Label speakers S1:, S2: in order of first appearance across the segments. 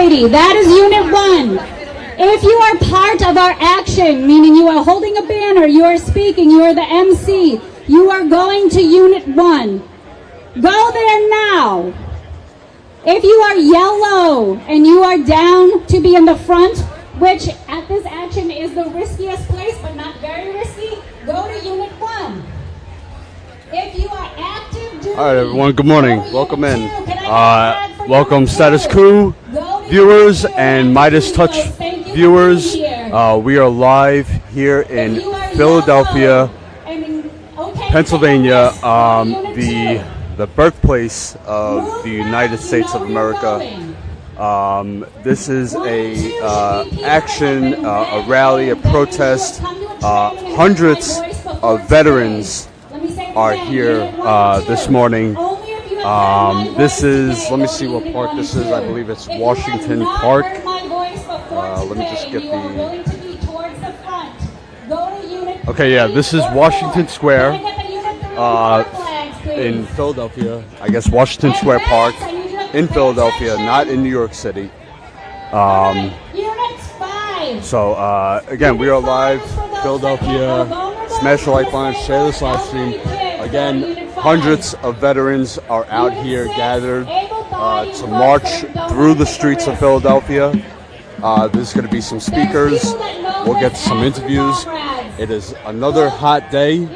S1: society. That is Unit 1. If you are part of our action, meaning you are holding a banner, you are speaking, you are the MC, you are going to Unit 1. Go there now. If you are yellow and you are down to be in the front, which at this action is the riskiest place, but not very risky, go to Unit 1. If you are active duty,
S2: all right, everyone, good morning. Welcome in. Welcome Status Coup viewers and Midas Touch viewers. We are live here in Philadelphia, Pennsylvania, the birthplace of the United States of America. This is a action, a rally, a protest. Hundreds of veterans are here this morning. This is, let me see what park this is. I believe it's Washington Park. Let me just get the... Okay, yeah, this is Washington Square in Philadelphia. I guess Washington Square Park in Philadelphia, not in New York City. So, again, we are live, Philadelphia. Smash the like button, share this live stream. Again, hundreds of veterans are out here gathered to march through the streets of Philadelphia. There's going to be some speakers. We'll get some interviews. It is another hot day.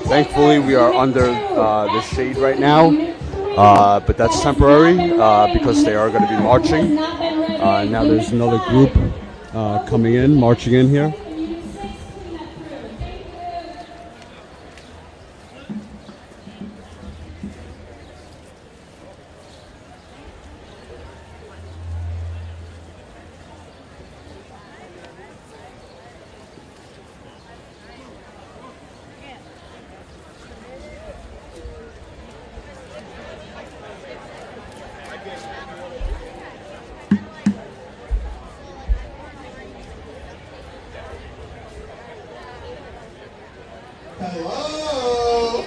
S2: Thankfully, we are under the shade right now, but that's temporary because they are going to be marching. Now there's another group coming in, marching in here.
S3: Hello.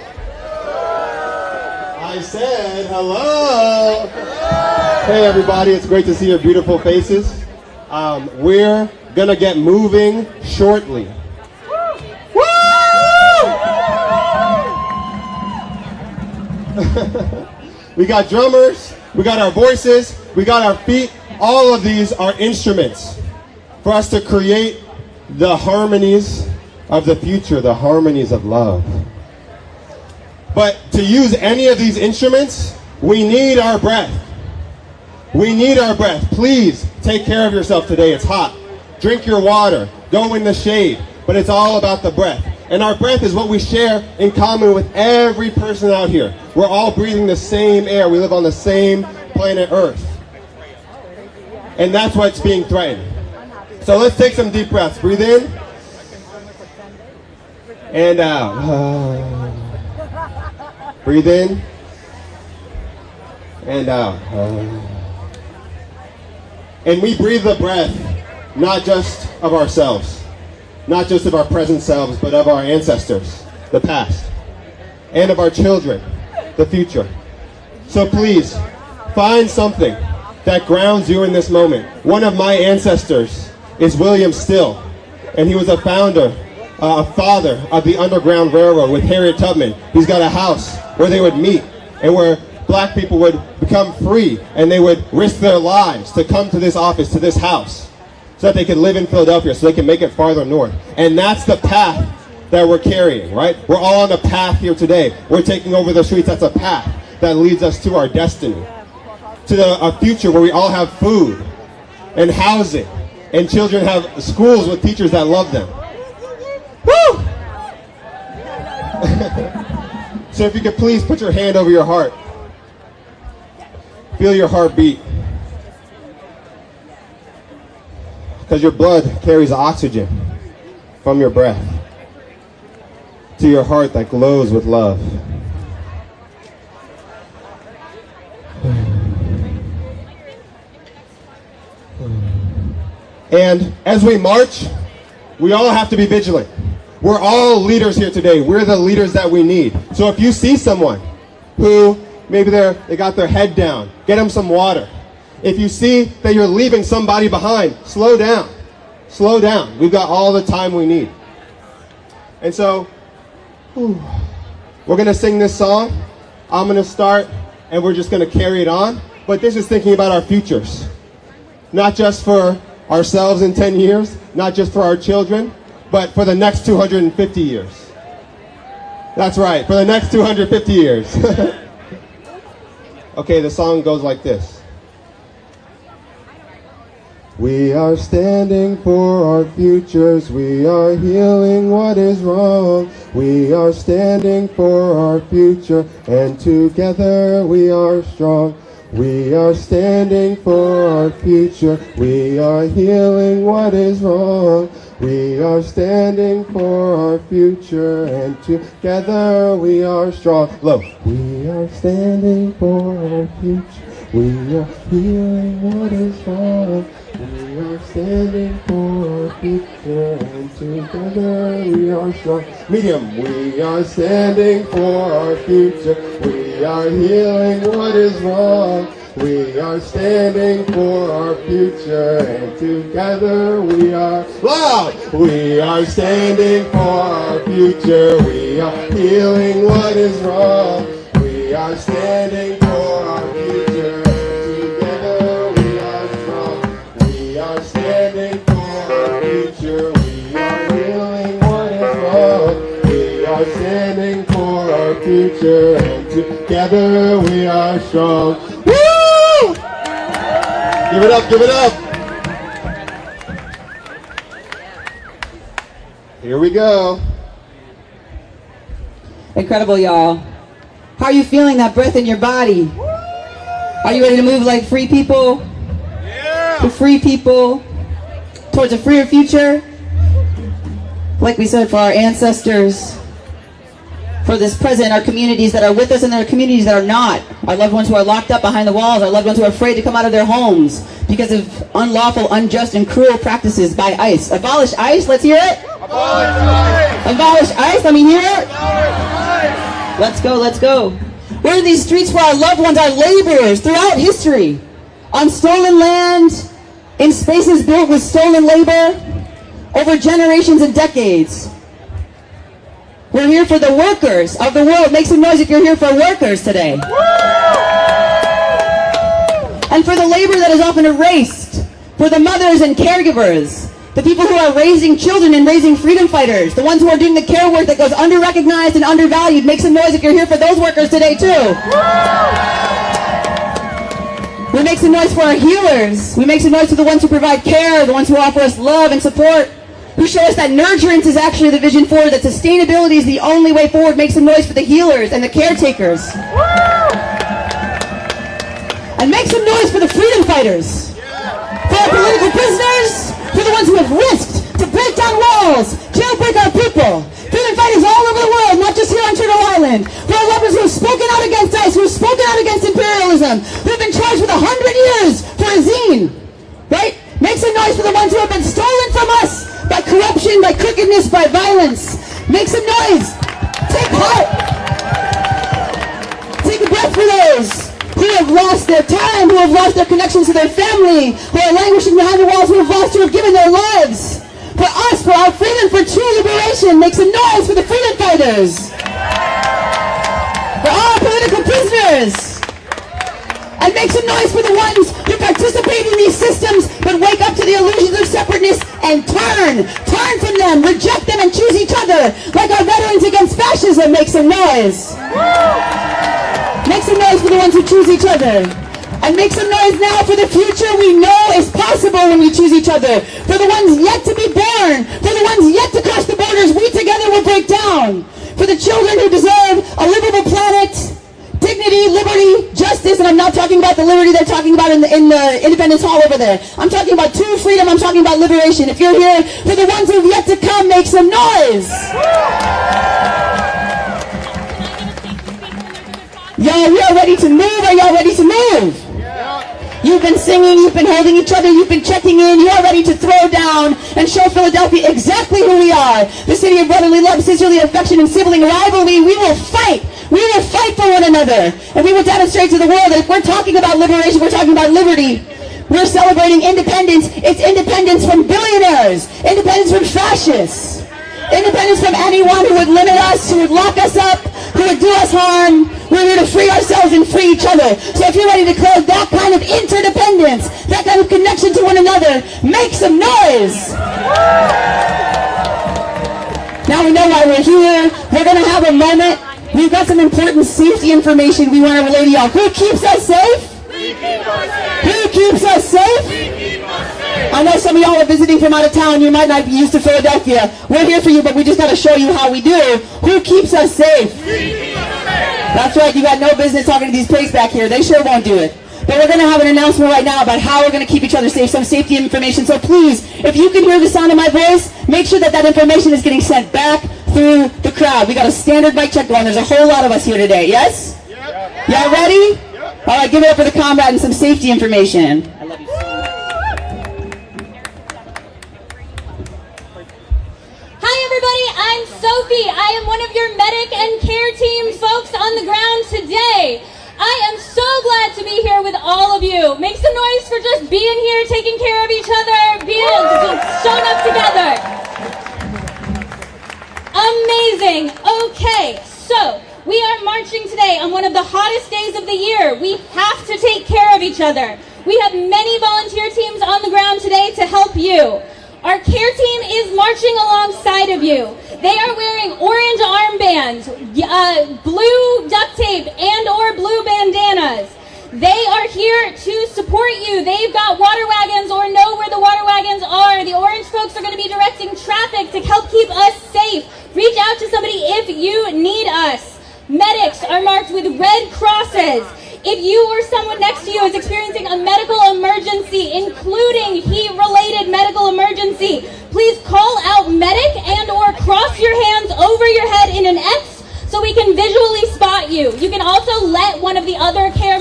S3: I said hello. Hey everybody, it's great to see your beautiful faces. We're gonna get moving shortly. Woo! We got drummers, we got our voices, we got our feet. All of these are instruments for us to create the harmonies of the future, the harmonies of love. But to use any of these instruments, we need our breath. We need our breath. Please take care of yourself today. It's hot. Drink your water. Go in the shade. But it's all about the breath. And our breath is what we share in common with every person out here. We're all breathing the same air. We live on the same planet Earth. And that's what's being threatened. So let's take some deep breaths. Breathe in. And out. Breathe in. And out. And we breathe the breath, not just of ourselves, not just of our present selves, but of our ancestors, the past, and of our children, the future. So please, find something that grounds you in this moment. One of my ancestors is William Still, and he was a founder, a father of the Underground Railroad with Harriet Tubman. He's got a house where they would meet and where black people would become free and they would risk their lives to come to this office, to this house, so that they could live in Philadelphia, so they can make it farther north. And that's the path that we're carrying, right? We're all on a path here today. We're taking over the streets. That's a path that leads us to our destiny, to a future where we all have food and housing and children have schools with teachers that love them. Woo! So if you could please put your hand over your heart. Feel your heart beat. Because your blood carries oxygen from your breath to your heart that glows with love. And as we march, we all have to be vigilant. We're all leaders here today. We're the leaders that we need. So if you see someone who maybe they got their head down, get them some water. If you see that you're leaving somebody behind, slow down. Slow down. We've got all the time we need. And so, we're going to sing this song. I'm going to start, and we're just going to carry it on. But this is thinking about our futures. Not just for ourselves in 10 years, not just for our children, but for the next 250 years. That's right, for the next 250 years. Okay, the song goes like this. We are standing for our futures, we are healing what is wrong. We are standing for our future, and together we are strong. We are standing for our future, we are healing what is wrong. We are standing for our future, and together we are strong. Low. We are standing for our future, we are healing what is wrong. We are standing for our future, and together we are strong. Medium. We are standing for our future, we are healing what is wrong. We are standing for our future, and together we are loud. We are standing for our future, we are healing what is wrong. We are standing for our future, and together we are strong. We are standing for our future, we are healing what is wrong. We are standing for our future, and together we are strong. Give it up, give it up. Here we go.
S4: Incredible, y'all. How are you feeling that breath in your body? Are you ready to move like free people? Yeah. To free people towards a freer future? Like we said, for our ancestors, for this present, our communities that are with us and our communities that are not, our loved ones who are locked up behind the walls, our loved ones who are afraid to come out of their homes because of unlawful, unjust, and cruel practices by ICE. Abolish ICE, let's hear it.
S2: Abolish ICE!
S4: Abolish ICE, let me hear it. Let's go, let's go. We're in these streets where our loved ones are laborers throughout history, on stolen land, in spaces built with stolen labor, over generations and decades. We're here for the workers of the world. Make some noise if you're here for workers today. And for the labor that is often erased, for the mothers and caregivers, the people who are raising children and raising freedom fighters, the ones who are doing the care work that goes under-recognized and undervalued. Make some noise if you're here for those workers today too. We make some noise for our healers. We make some noise for the ones who provide care, the ones who offer us love and support, who show us that nurturance is actually the vision forward, that sustainability is the only way forward. Make some noise for the healers and the caretakers. And make some noise for the freedom fighters. For our political prisoners, for the ones who have risked to break down walls, jailbreak our people. Freedom fighters all over the world, not just here on Turtle Island. For our lovers who have spoken out against ICE, who have spoken out against imperialism, who have been charged with 100 years for a zine. Right? Make some noise for the ones who have been stolen from us by corruption, by crookedness, by violence. Make some noise. Take heart. Take a breath for those who have lost their time, who have lost their connections to their family, who are languishing behind the walls, who have lost, who have given their lives. For us, for our freedom, for true liberation. Make some noise for the freedom fighters. For all political prisoners. And make some noise for the ones who participate in these systems but wake up to the illusions of separateness and turn from them, reject them, and choose each other. Like our veterans against fascism. Make some noise. Make some noise for the ones who choose each other. And make some noise now for the future we know is possible when we choose each other. For the ones yet to be born. For the ones yet to cross the borders, we together will break down. For the children who deserve a livable planet, dignity, liberty, justice, and I'm not talking about the liberty they're talking about in the Independence Hall over there. I'm talking about true freedom, I'm talking about liberation. If you're here for the ones who've yet to come, make some noise. Y'all, we are ready to move. Are y'all ready to move? You've been singing, you've been holding each other, you've been checking in, you're ready to throw down and show Philadelphia exactly who we are. The city of brotherly love, sisterly affection, and sibling rivalry. We will fight. We will fight for one another. And we will demonstrate to the world that if we're talking about liberation, we're talking about liberty. We're celebrating independence. It's independence from billionaires, independence from fascists, independence from anyone who would limit us, who would lock us up, who would do us harm. We're here to free ourselves and free each other. So if you're ready to declare that kind of interdependence, that kind of connection to one another, make some noise. Now we know why we're here. We're going to have a moment. We've got some important safety information we want to relay to y'all. Who keeps us safe?
S5: We keep us safe.
S4: Who keeps us safe?
S5: We keep us safe.
S4: I know some of y'all are visiting from out of town. You might not be used to Philadelphia. We're here for you, but we just got to show you how we do. Who keeps us safe?
S5: We keep us safe.
S4: That's right. You got no business talking to these pigs back here. They sure won't do it. But we're going to have an announcement right now about how we're going to keep each other safe, some safety information. So please, if you can hear the sound of my voice, make sure that that information is getting sent back through the crowd. We got a standard mic check going. There's a whole lot of us here today. Yes?
S5: Yep.
S4: Y'all ready? Yep. All right, give it up for the comrade and some safety information. I love you so much.
S1: Hi everybody, I'm Sophie. I am one of your medic and care team folks on the ground today. I am so glad to be here with all of you. Make some noise for just being here, taking care of each other, showing up together. Amazing. Okay, so we are marching today on one of the hottest days of the year. We have to take care of each other. We have many volunteer teams on the ground today to help you. Our care team is marching alongside of you. They are wearing orange armbands, blue duct tape, and or blue bandanas. They are here to support you. They've got water wagons or know where the water wagons are. The orange folks are going to be directing traffic to help keep us safe. Reach out to somebody if you need us. Medics are marked with red crosses. If you or someone next to you is experiencing a medical emergency, including heat-related medical emergency, please call out medic and or cross your hands over your head in an X so we can visually spot you. You can also let one of the other care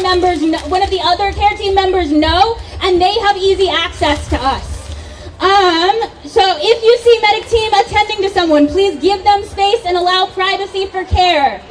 S1: team members know, and they have easy access to us. So if you see medic team attending to someone, please give them space and allow privacy for care.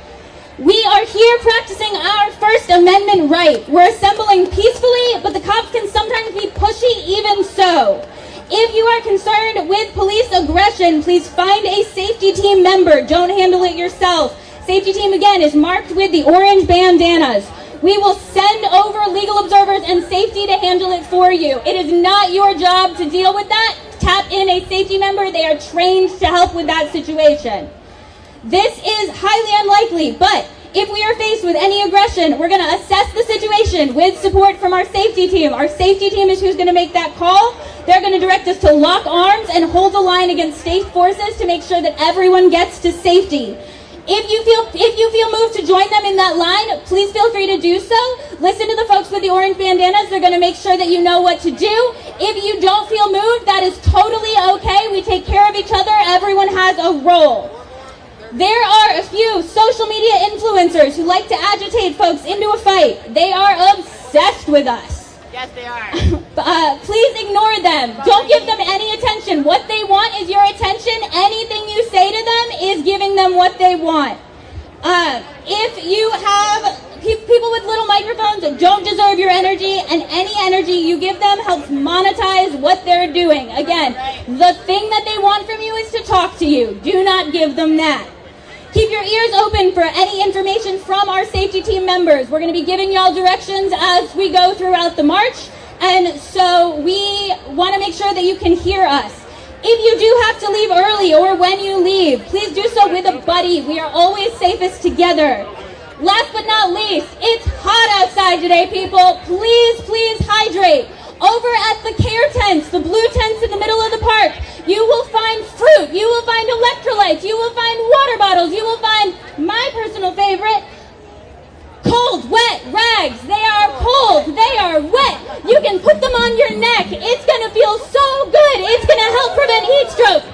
S1: We are here practicing our First Amendment right. We're assembling peacefully, but the cops can sometimes be pushy even so. If you are concerned with police aggression, please find a safety team member. Don't handle it yourself. Safety team, again, is marked with the orange bandanas. We will send over legal observers and safety to handle it for you. It is not your job to deal with that. Tap in a safety member. They are trained to help with that situation. This is highly unlikely, but if we are faced with any aggression, we're going to assess the situation with support from our safety team. Our safety team is who's going to make that call. They're going to direct us to lock arms and hold the line against state forces to make sure that everyone gets to safety. If you feel moved to join them in that line, please feel free to do so. Listen to the folks with the orange bandanas. They're going to make sure that you know what to do. If you don't feel moved, that is totally okay. We take care of each other. Everyone has a role. There are a few social media influencers who like to agitate folks into a fight. They are obsessed with us.
S5: Yes, they are.
S1: Please ignore them. Don't give them any attention. What they want is your attention. Anything you say to them is giving them what they want. If you have people with little microphones that don't deserve your energy, and any energy you give them helps monetize what they're doing. Again, the thing that they want from you is to talk to you. Do not give them that. Keep your ears open for any information from our safety team members. We're going to be giving y'all directions as we go throughout the march, and so we want to make sure that you can hear us. If you do have to leave early or when you leave, please do so with a buddy. We are always safest together. Last but not least, it's hot outside today, people. Please hydrate. Over at the care tents, the blue tents in the middle of the park, you will find fruit, you will find electrolytes, you will find water bottles, you will find my personal favorite, cold, wet rags. They are cold, they are wet. You can put them on your neck. It's going to feel so good. It's going to help prevent heat stroke.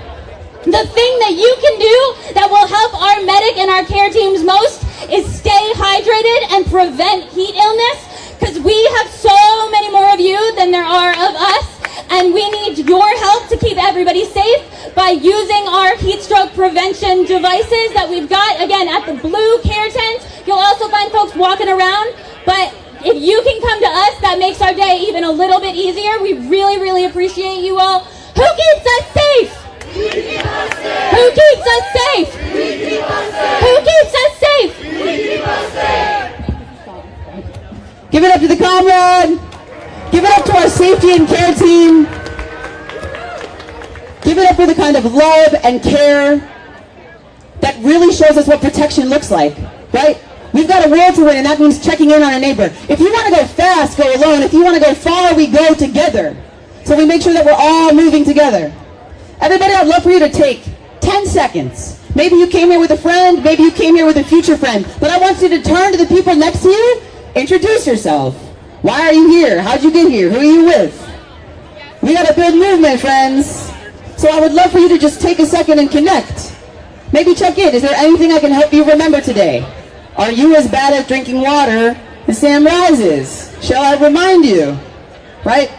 S1: The thing that you can do that will help our medic and our care teams most is stay hydrated and prevent heat illness, because we have so many more of you than there are of us, and we need your help to keep everybody safe by using our heat stroke prevention devices that we've got, again, at the blue care tent. You'll also find folks walking around, but
S6: If you can come to us, that makes our day even a little bit easier. We really, really appreciate you all. Who keeps us safe?
S5: We keep us safe.
S6: Who keeps us safe?
S5: We keep us safe.
S6: Who keeps us safe?
S5: We keep us safe.
S4: Give it up to the comrade. Give it up to our safety and care team. Give it up for the kind of love and care that really shows us what protection looks like, right? We've got a world to win, and that means checking in on our neighbor. If you want to go fast, go alone. If you want to go far, we go together. So we make sure that we're all moving together. Everybody, I'd love for you to take 10 seconds. Maybe you came here with a friend, maybe you came here with a future friend, but I want you to turn to the people next to you, introduce yourself. Why are you here? How'd you get here? Who are you with? We got a good movement, friends. So I would love for you to just take a second and connect. Maybe check in. Is there anything I can help you remember today? Are you as bad at drinking water as Sam Rises? Shall I remind you? Right?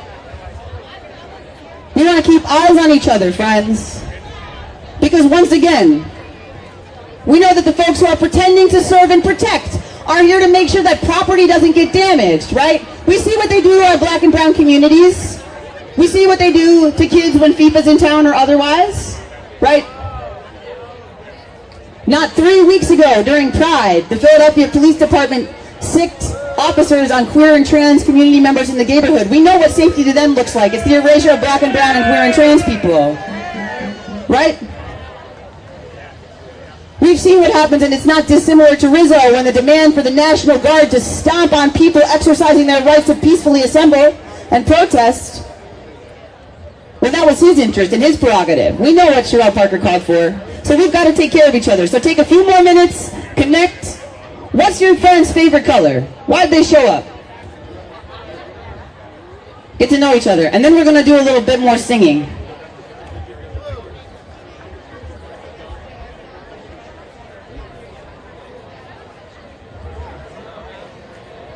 S4: We want to keep eyes on each other, friends. Because once again, we know that the folks who are pretending to serve and protect are here to make sure that property doesn't get damaged, right? We see what they do to our black and brown communities. We see what they do to kids when FIFA's in town or otherwise, right? Not 3 weeks ago, during Pride, the Philadelphia Police Department sicked officers on queer and trans community members in the neighborhood. We know what safety to them looks like. It's the erasure of black and brown and queer and trans people, right? We've seen what happens, and it's not dissimilar to Rizzo when the demand for the National Guard to stomp on people exercising their rights to peacefully assemble and protest. Well, that was his interest and his prerogative. We know what Sherelle Parker called for. So we've got to take care of each other. So take a few more minutes, connect. What's your friend's favorite color? Why'd they show up? Get to know each other. And then we're going to do a little bit more singing.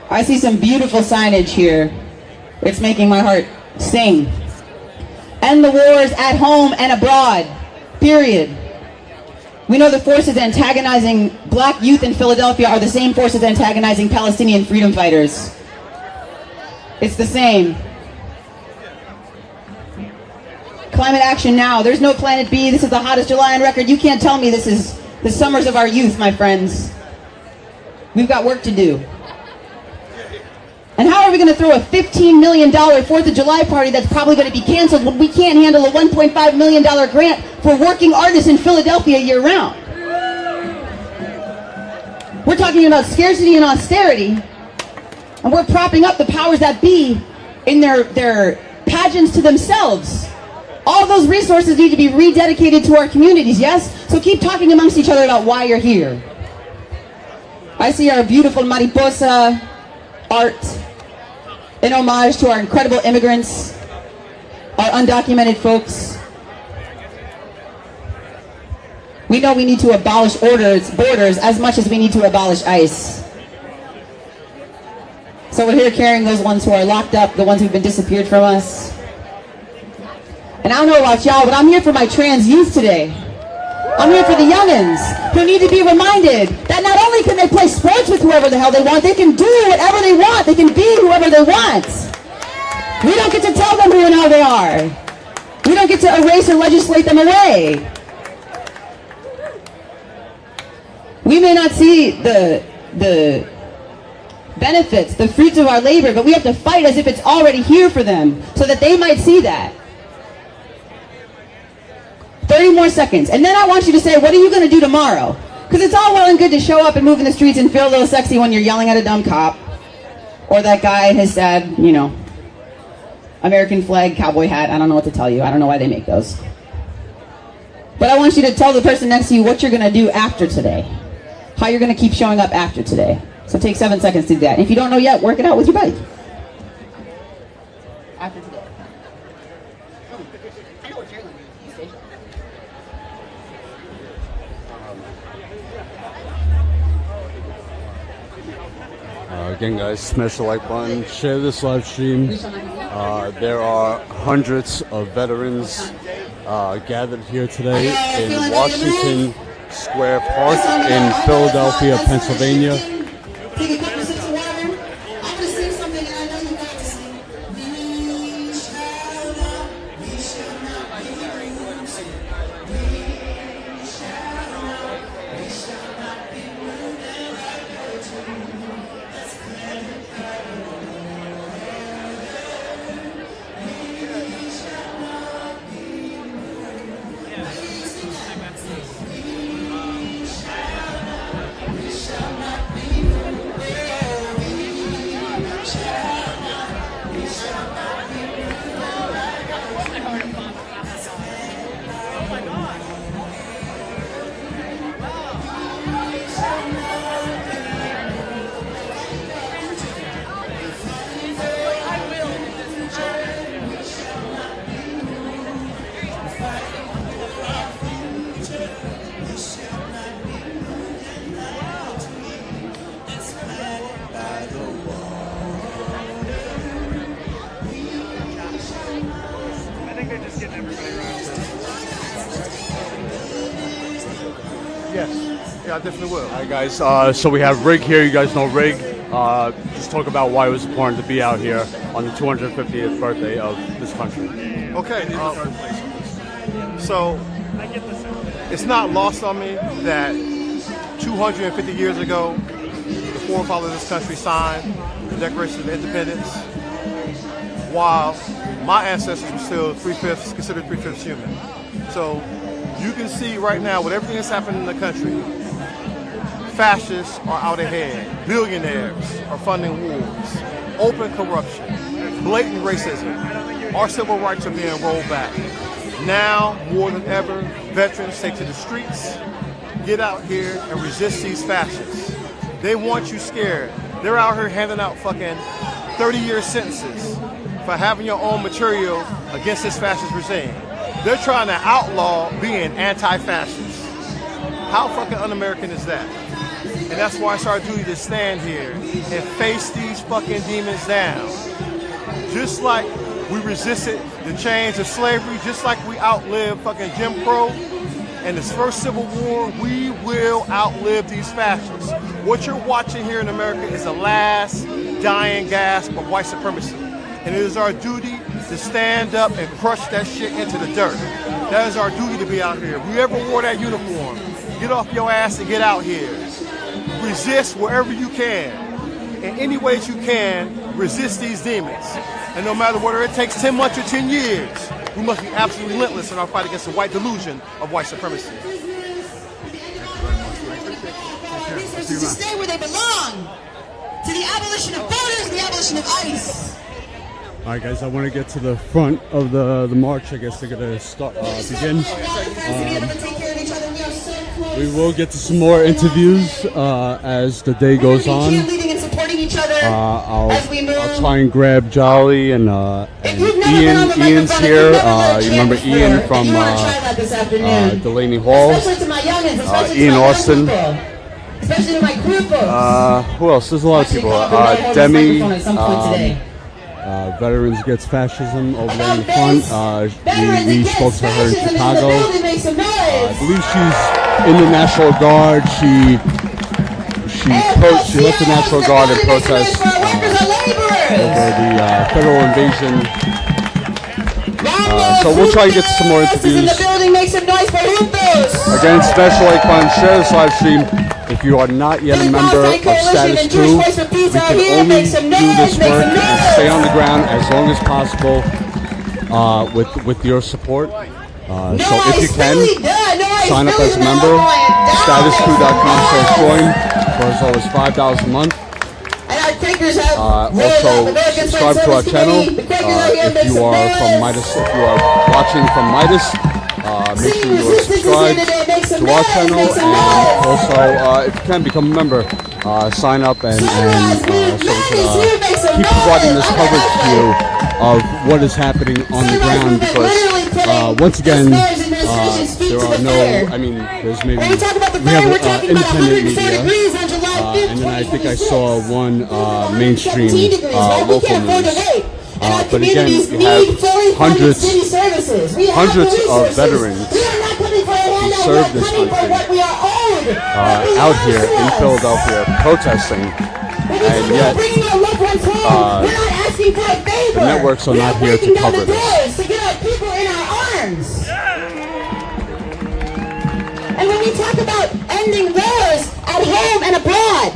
S4: I see some beautiful signage here. It's making my heart sing. End the wars at home and abroad. Period. We know the forces antagonizing black youth in Philadelphia are the same forces antagonizing Palestinian freedom fighters. It's the same. Climate action now. There's no planet B. This is the hottest July on record. You can't tell me this is the summers of our youth, my friends. We've got work to do. And how are we going to throw a $15 million 4th of July party that's probably going to be canceled when we can't handle a $1.5 million grant for working artists in Philadelphia year-round? We're talking about scarcity and austerity, and we're propping up the powers that be in their pageants to themselves. All those resources need to be rededicated to our communities, yes? So keep talking amongst each other about why you're here. I see our beautiful mariposa art in homage to our incredible immigrants, our undocumented folks. We know we need to abolish borders as much as we need to abolish ICE. So we're here carrying those ones who are locked up, the ones who've been disappeared from us. And I don't know about y'all, but I'm here for my trans youth today. I'm here for the youngins who need to be reminded that not only can they play sports with whoever the hell they want, they can do whatever they want. They can be whoever they want. We don't get to tell them who and how they are. We don't get to erase or legislate them away. We may not see the benefits, the fruits of our labor, but we have to fight as if it's already here for them so that they might see that. 30 more seconds. And then I want you to say, what are you going to do tomorrow? Because it's all well and good to show up and move in the streets and feel a little sexy when you're yelling at a dumb cop. Or that guy in his sad, American flag cowboy hat. I don't know what to tell you. I don't know why they make those. But I want you to tell the person next to you what you're going to do after today. How you're going to keep showing up after today. So take 7 seconds to do that. And if you don't know yet, work it out with your buddy. After today.
S2: Again, guys, smash the like button, share this live stream. There are hundreds of veterans gathered here today in Washington Square Park in Philadelphia, Pennsylvania.
S4: Take a couple sips of water. I'm gonna sing
S7: Yes. Yeah, I definitely will.
S2: All right, guys. So we have Rig here. You guys know Rig. Just talk about why it was important to be out here on the 250th birthday of this country.
S7: Okay. So it's not lost on me that 250 years ago, the forefathers of this country signed the Declaration of Independence, while my ancestors were still considered 3/5 human. So you can see right now with everything that's happening in the country, fascists are out ahead, billionaires are funding wars, open corruption, blatant racism. Our civil rights are being rolled back. Now, more than ever, veterans take to the streets, get out here and resist these fascists. They want you scared. They're out here handing out fucking 30-year sentences for having your own material against this fascist regime. They're trying to outlaw being anti-fascist. How fucking un-American is that? And that's why it's our duty to stand here and face these fucking demons down. Just like we resisted the chains of slavery, just like we outlived fucking Jim Crow and this first Civil War, we will outlive these fascists. What you're watching here in America is the last dying gasp of white supremacy. And it is our duty to stand up and crush that shit into the dirt. That is our duty to be out here. If you ever wore that uniform, get off your ass and get out here. Resist wherever you can. In any ways you can, resist these demons. And no matter whether it takes 10 months or 10 years, we must be absolutely relentless in our fight against the white delusion of white supremacy.
S4: Resources to stay where they belong. To the abolition of borders and the abolition of ICE.
S2: All right, guys. I want to get to the front of the march. I guess they're gonna start begin. We will get to some more interviews as the day goes on. I'll try and grab Jolly and Ian. Ian's here. You remember Ian from Delaney Hall. Ian Austin. Who else? There's a lot of people. Demi. Veterans Against Fascism over there in the front. We spoke to her in Chicago. I believe she's in the National Guard. She left the National Guard in protest over the federal invasion. So we'll try and get some more interviews. Again, special like button, share this live stream. If you are not yet a member of Status Coup, we can only do this work and stay on the ground as long as possible with your support. So if you can, sign up as a member. Statuscoup.com/join for as low as $5 a month. Also, subscribe to our channel. If you are from Midas, if you are watching from Midas, make sure you are subscribed to our channel, and also if you can become a member, sign up and so we can keep providing this coverage to you of what is happening on the ground, because once again there are no, I mean there's maybe, we have independent media, and then I think I saw one mainstream local news. But again, you have hundreds of veterans who served this country out here in Philadelphia protesting, and yet the networks are not here to cover this.
S4: And when we talk about ending wars at home and abroad,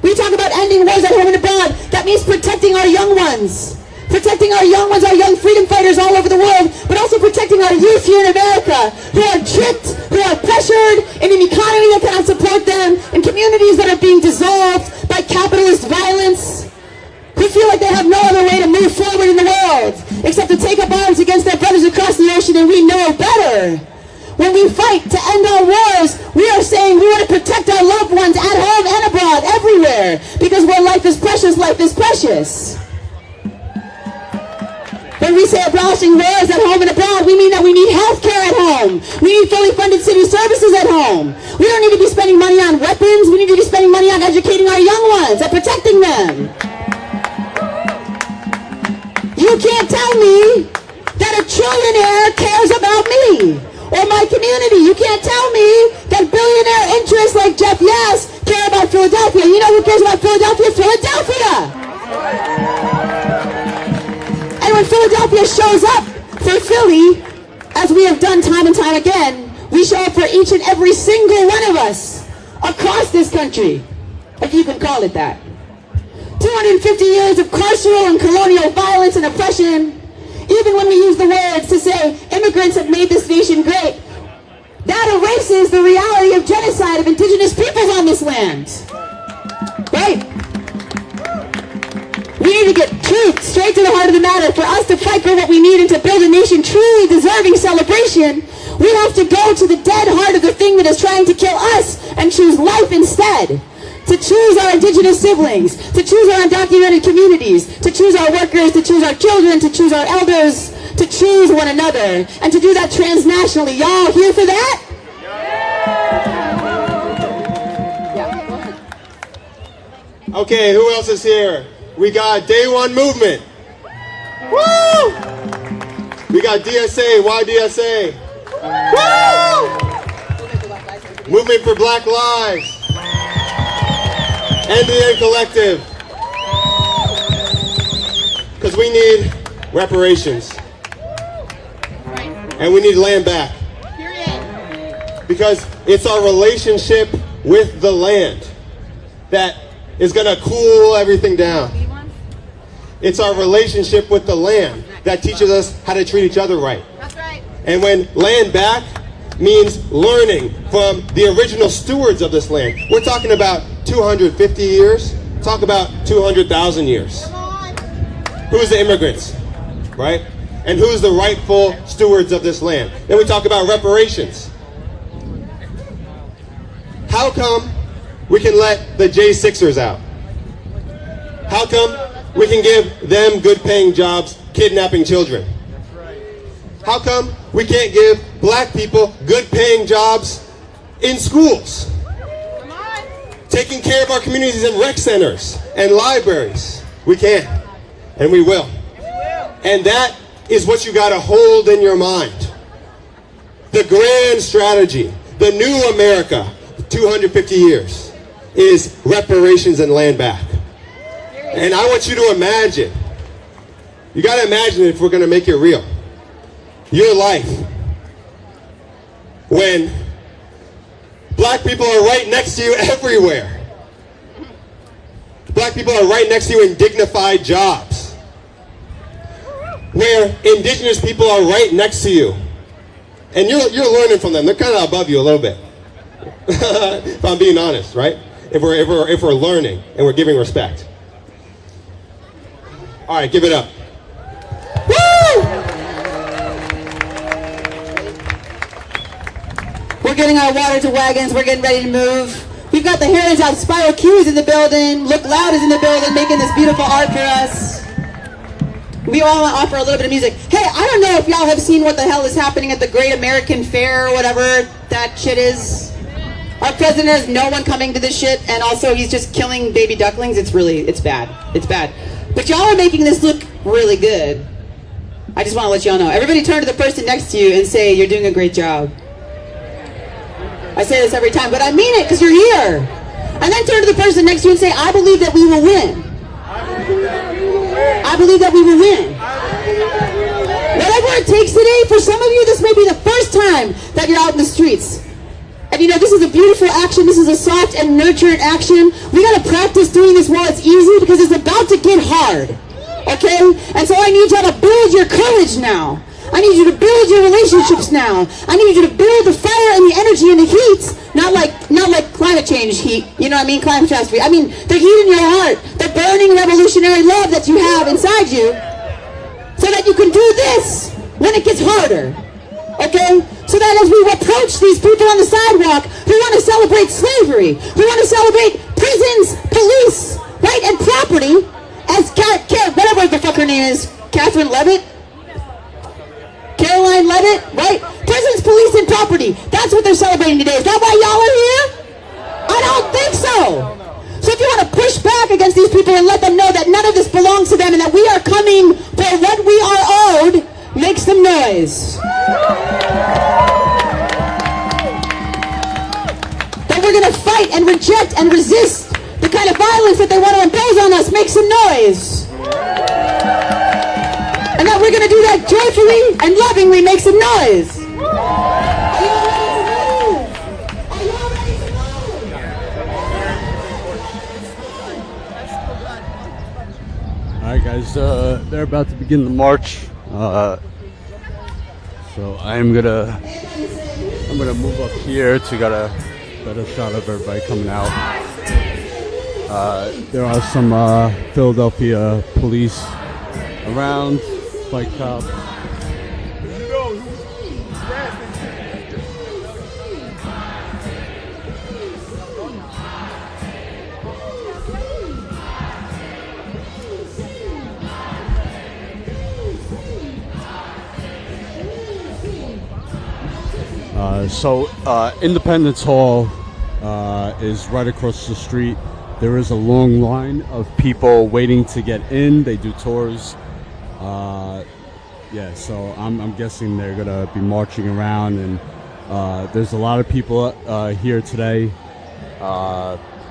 S4: we talk about ending wars at home and abroad, that means protecting our young ones. Protecting our young ones, our young freedom fighters all over the world, but also protecting our youth here in America, who are tricked, who are pressured in an economy that cannot support them, in communities that are being dissolved by capitalist violence, who feel like they have no other way to move forward in the world except to take up arms against their brothers across the ocean, and we know better. When we fight to end our wars, we are saying we want to protect our loved ones at home and abroad, everywhere, because where life is precious, life is precious. When we say abolishing wars at home and abroad, we mean that we need health care at home. We need fully funded city services at home. We don't need to be spending money on weapons. We need to be spending money on educating our young ones and protecting them. You can't tell me that a billionaire cares about me or my community. You can't tell me that billionaire interests like Jeff Yass care about Philadelphia. You know who cares about Philadelphia? Philadelphia! And when Philadelphia shows up for Philly, as we have done time and time again, we show up for each and every single one of us across this country, if you can call it that. 250 years of carceral and colonial violence and oppression. Even when we use the words to say immigrants have made this nation great, that erases the reality of genocide of indigenous peoples on this land. Right? We need to get truth straight to the heart of the matter. For us to fight for what we need and to build a nation truly deserving celebration, we have to go to the dead heart of the thing that is trying to kill us and choose life instead. To choose our indigenous siblings, to choose our undocumented communities, to choose our workers, to choose our children, to choose our elders, to choose one another, and to do that transnationally. Y'all here for that? Yeah.
S3: Okay, who else is here? We got Day One Movement. Woo! We got DSA, YDSA. Woo! Movement for Black Lives. And the End Collective. Because we need reparations. And we need land back. Because it's our relationship with the land that is going to cool everything down. It's our relationship with the land that teaches us how to treat each other right.
S4: That's right.
S3: And when land back means learning from the original stewards of this land. We're talking about 250 years. Talk about 200,000 years. Who's the immigrants, right? And who's the rightful stewards of this land? Then we talk about reparations. How come we can let the J6ers out? How come we can give them good paying jobs kidnapping children? How come we can't give black people good paying jobs in schools? Taking care of our communities and rec centers and libraries. We can, and we will. And that is what you got to hold in your mind. The grand strategy, the new America, 250 years, is reparations and land back. And I want you to imagine, you got to imagine if we're going to make it real, your life when black people are right next to you everywhere. Black people are right next to you in dignified jobs. Where indigenous people are right next to you. And you're learning from them. They're kind of above you a little bit. If I'm being honest, right? If we're learning and we're giving respect. All right, give it up. Woo!
S4: We're getting our water to wagons. We're getting ready to move. We've got the Heritage out. Spiral Q is in the building. Look Loud is in the building making this beautiful art for us. We all want to offer a little bit of music. Hey, I don't know if y'all have seen what the hell is happening at the Great American Fair or whatever that shit is. Our president has no one coming to this shit, and also he's just killing baby ducklings. It's bad. It's bad. But y'all are making this look really good. I just want to let y'all know. Everybody turn to the person next to you and say, you're doing a great job. I say this every time, but I mean it because you're here. And then turn to the person next to you and say, I believe that we will win. I believe that we will win. Whatever it takes today, for some of you, this may be the first time that you're out in the streets. And you know, this is a beautiful action. This is a soft and nurtured action. We got to practice doing this while it's easy because it's about to get hard. Okay? And so I need y'all to build your courage now. I need you to build your relationships now. I need you to build the fire and the energy and the heat. Not like climate change heat. You know what I mean? Climate catastrophe. I mean the heat in your heart. The burning revolutionary love that you have inside you. So that you can do this when it gets harder. Okay? So that as we approach these people on the sidewalk who want to celebrate slavery, who want to celebrate prisons, police, right, and property, as whatever the fuck her name is, Catherine Levitt? Caroline Levitt, right? Prisons, police, and property. That's what they're celebrating today. Is that why y'all are here? I don't think so. So if you want to push back against these people and let them know that none of this belongs to them and that we are coming for what we are owed, make some noise. noise. That we're going to fight and reject and resist the kind of violence that they want to impose on us. Make some noise. And that we're going to do that joyfully and lovingly. Make some noise. Are you all ready to move? Are you all ready to move?
S2: All right, guys, they're about to begin the march. So I'm gonna move up here to get a better shot of everybody coming out. There are some Philadelphia police around, bike cops. So Independence Hall is right across the street. There is a long line of people waiting to get in. They do tours. Yeah, so I'm guessing they're gonna be marching around, and there's a lot of people here today.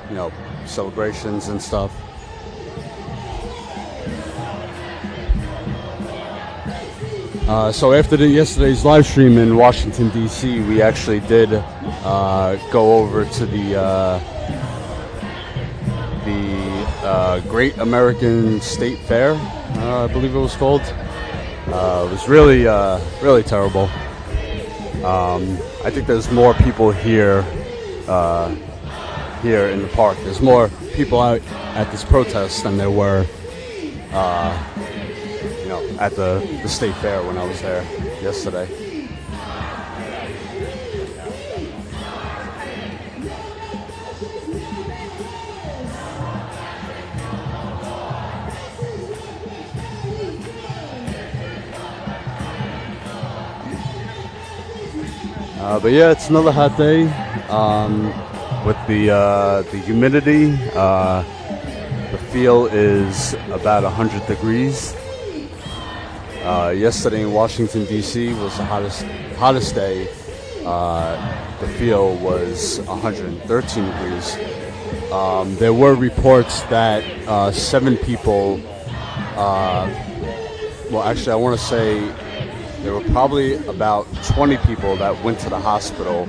S2: You know, celebrations and stuff. So after yesterday's live stream in Washington, D.C., we actually did go over to the Great American State Fair, I believe it was called. It was really, really terrible. I think there's more people here in the park. There's more people out at this protest than there were at the state fair when I was there yesterday. But yeah, it's another hot day with the humidity. The feel is about 100 degrees. Yesterday in Washington, D.C. was the hottest day. The feel was 113 degrees. There were reports that 7 people, well, actually, I want to say there were probably about 20 people that went to the hospital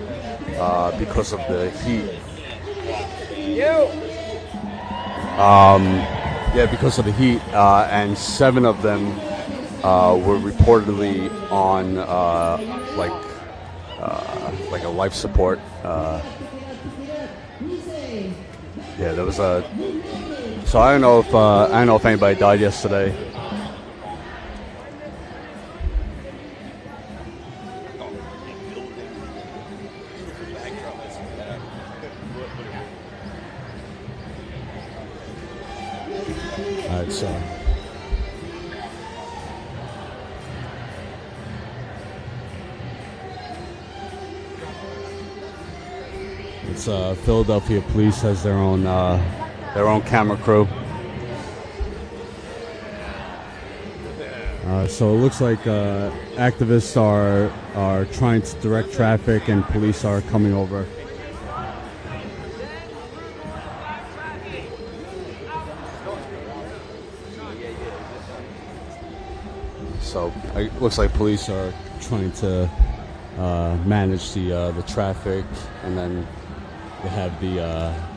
S2: because of the heat. Yeah, because of the heat, and 7 of them were reportedly on like a life support. Yeah, there was a. So I don't know if anybody died yesterday. All right, so. It's Philadelphia police has their own camera crew. So it looks like activists are trying to direct traffic, and police are coming over. So it looks like police are trying to manage the traffic, and then they have the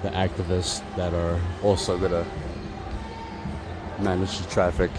S2: activists that are also going to manage the traffic.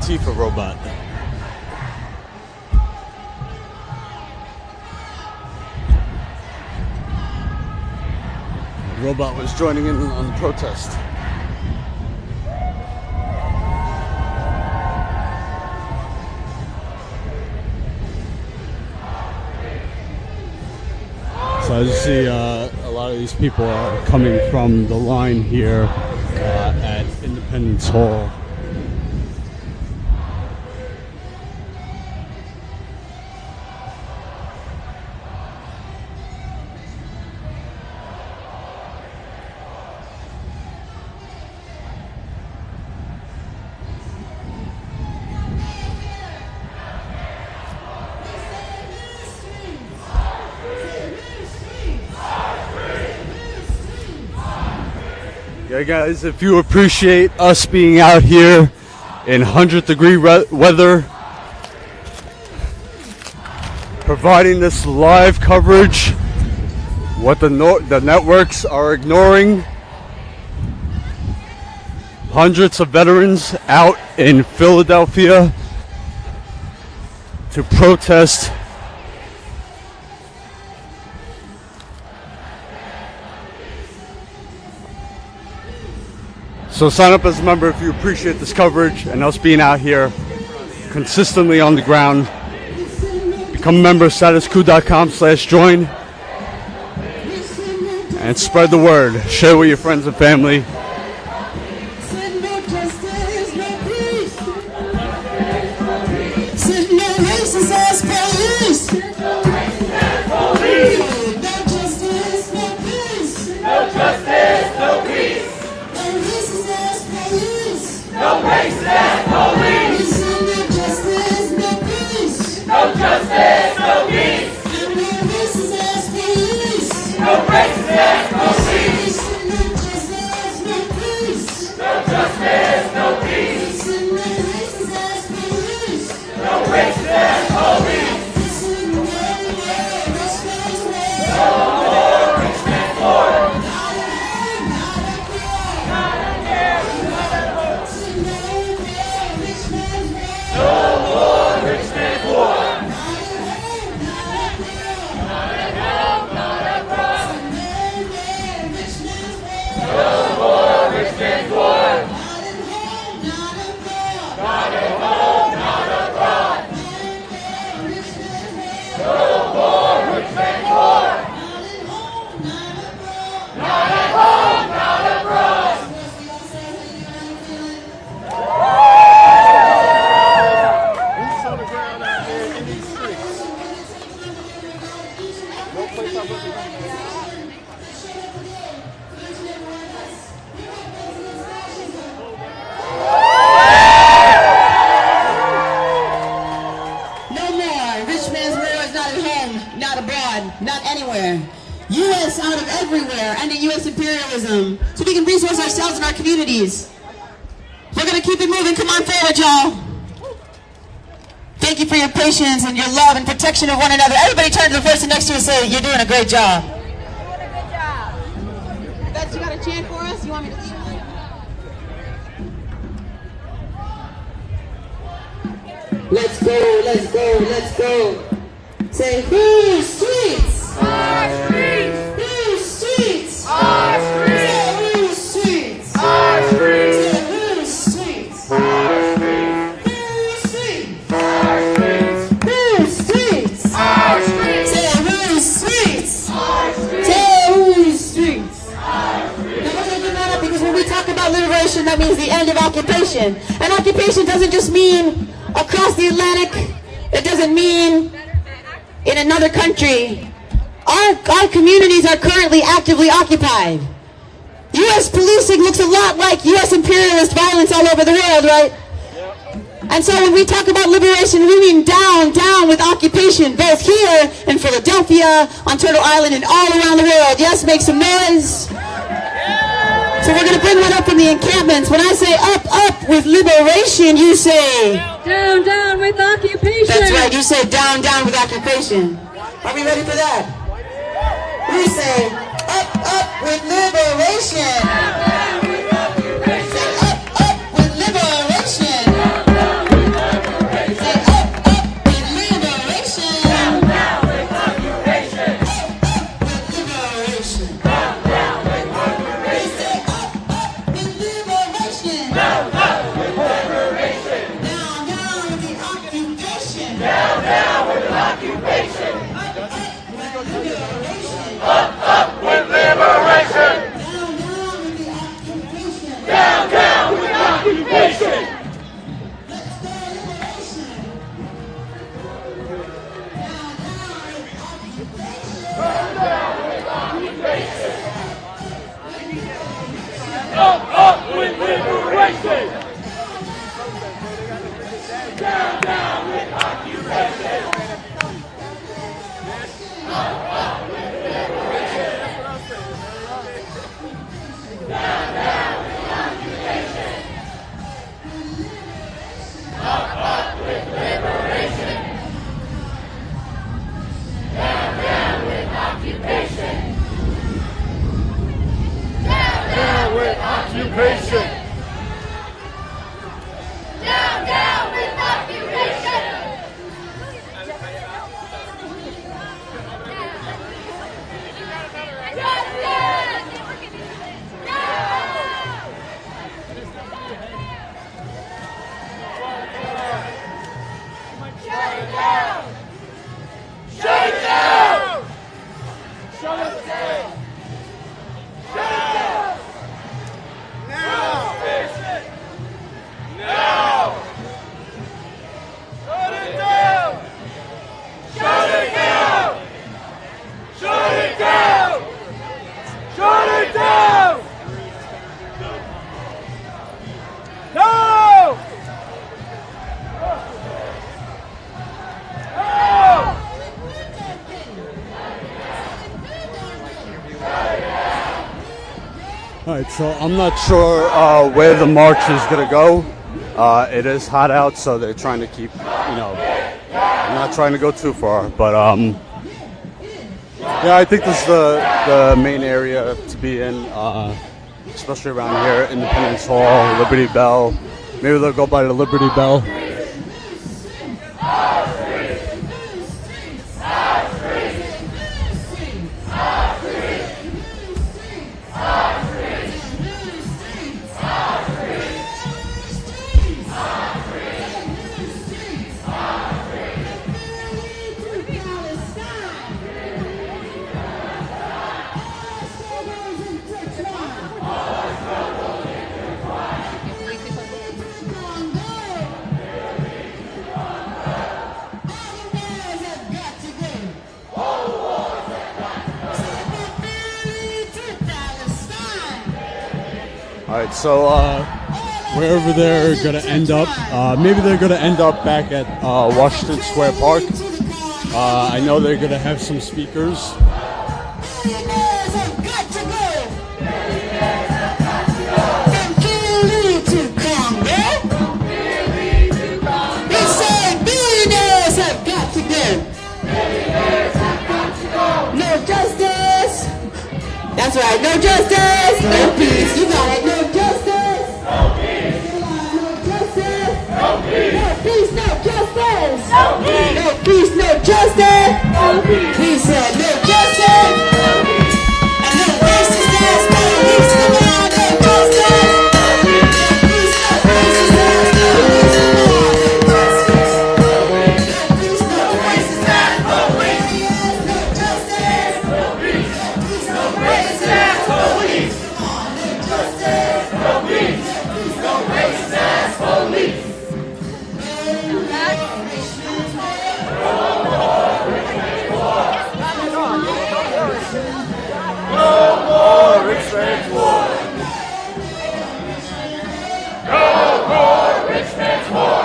S2: Antifa robot. The robot was joining in on the protest. So as you see, a lot of these people are coming from the line here at Independence Hall. Yeah, guys, if you appreciate us being out here in 100-degree weather, providing this live coverage, what the networks are ignoring. Hundreds of veterans out in Philadelphia to protest So sign up as a member if you appreciate this coverage and us being out here consistently on the ground. Become a member of statuscoup.com/join and spread the word. Share with your friends and family.
S5: No racist police. No justice, no peace. No justice, no peace. No racist police. No racist police. No justice, no peace. No racist police. No more rich man's war.
S4: U.S. out of everywhere, and in U.S. imperialism, so we can resource ourselves and our communities. We're going to keep it moving. Come on forward, y'all. Thank you for your patience and your love and protection of one another. Everybody turn to the person next to you and say, you're doing a great job. You're doing a good job. Bet you got a chant for us? You want me to leave? Let's go, let's go, let's go. Say, whose streets?
S5: Our streets.
S4: Whose streets?
S5: Our streets.
S4: Say, whose streets?
S5: Our streets.
S4: Say, whose streets?
S5: Our streets.
S4: Whose streets?
S5: Our streets.
S4: Whose streets?
S5: Our streets.
S4: Say, whose streets?
S5: Our streets.
S4: Say, whose streets?
S5: Our streets.
S4: Now, we're going to bring that up because when we talk about liberation, that means the end of occupation. And occupation doesn't just mean across the Atlantic. It doesn't mean in another country. Our communities are currently actively occupied. U.S. policing looks a lot like U.S. imperialist violence all over the world, right? And so when we talk about liberation, we mean down, down with occupation, both here in Philadelphia, on Turtle Island, and all around the world. Yes, make some noise. So we're going to bring one up from the encampments. When I say up, up with liberation, you say
S1: Down, down with occupation.
S4: That's right, you say down, down with occupation. Are we ready for that? We say up with liberation.
S5: Down, down with occupation.
S4: Say up with liberation.
S5: Down, down with occupation.
S4: Say up with liberation.
S5: Down, down with occupation.
S4: With liberation.
S5: Down, down with
S4: We
S5: occupation.
S4: say up with liberation.
S5: Down, down with liberation.
S4: Down, down with the occupation.
S5: Down, down with occupation.
S4: Liberation.
S5: Up with liberation.
S4: Down, down with the occupation.
S2: All right, so I'm not sure where the march is gonna go. It is hot out, so they're trying to keep, I'm not trying to go too far, but yeah, I think this is the main area to be in, especially around here, Independence Hall, Liberty Bell. Maybe they'll go by the Liberty Bell. All right, so wherever they're going to end up, maybe they're going to end up back at Washington Square Park. I know they're going to have some speakers.
S4: That's right, no justice, no peace. You got it, no justice, no peace. No justice, no peace. No peace, no justice, no peace. No peace, no justice, no peace. We said no justice, no peace. And no righteousness, no peace. Come on, no justice, no peace. No peace, no righteousness, no peace. Come on, no justice, no peace. No peace, no righteousness, no peace. No justice, no peace. No peace, no righteousness, no peace. Come on, no justice, no peace. No righteousness, police.
S7: No more rich man's war. No more rich man's war.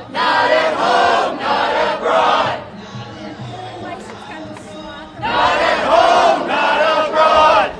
S7: Not at home, not abroad.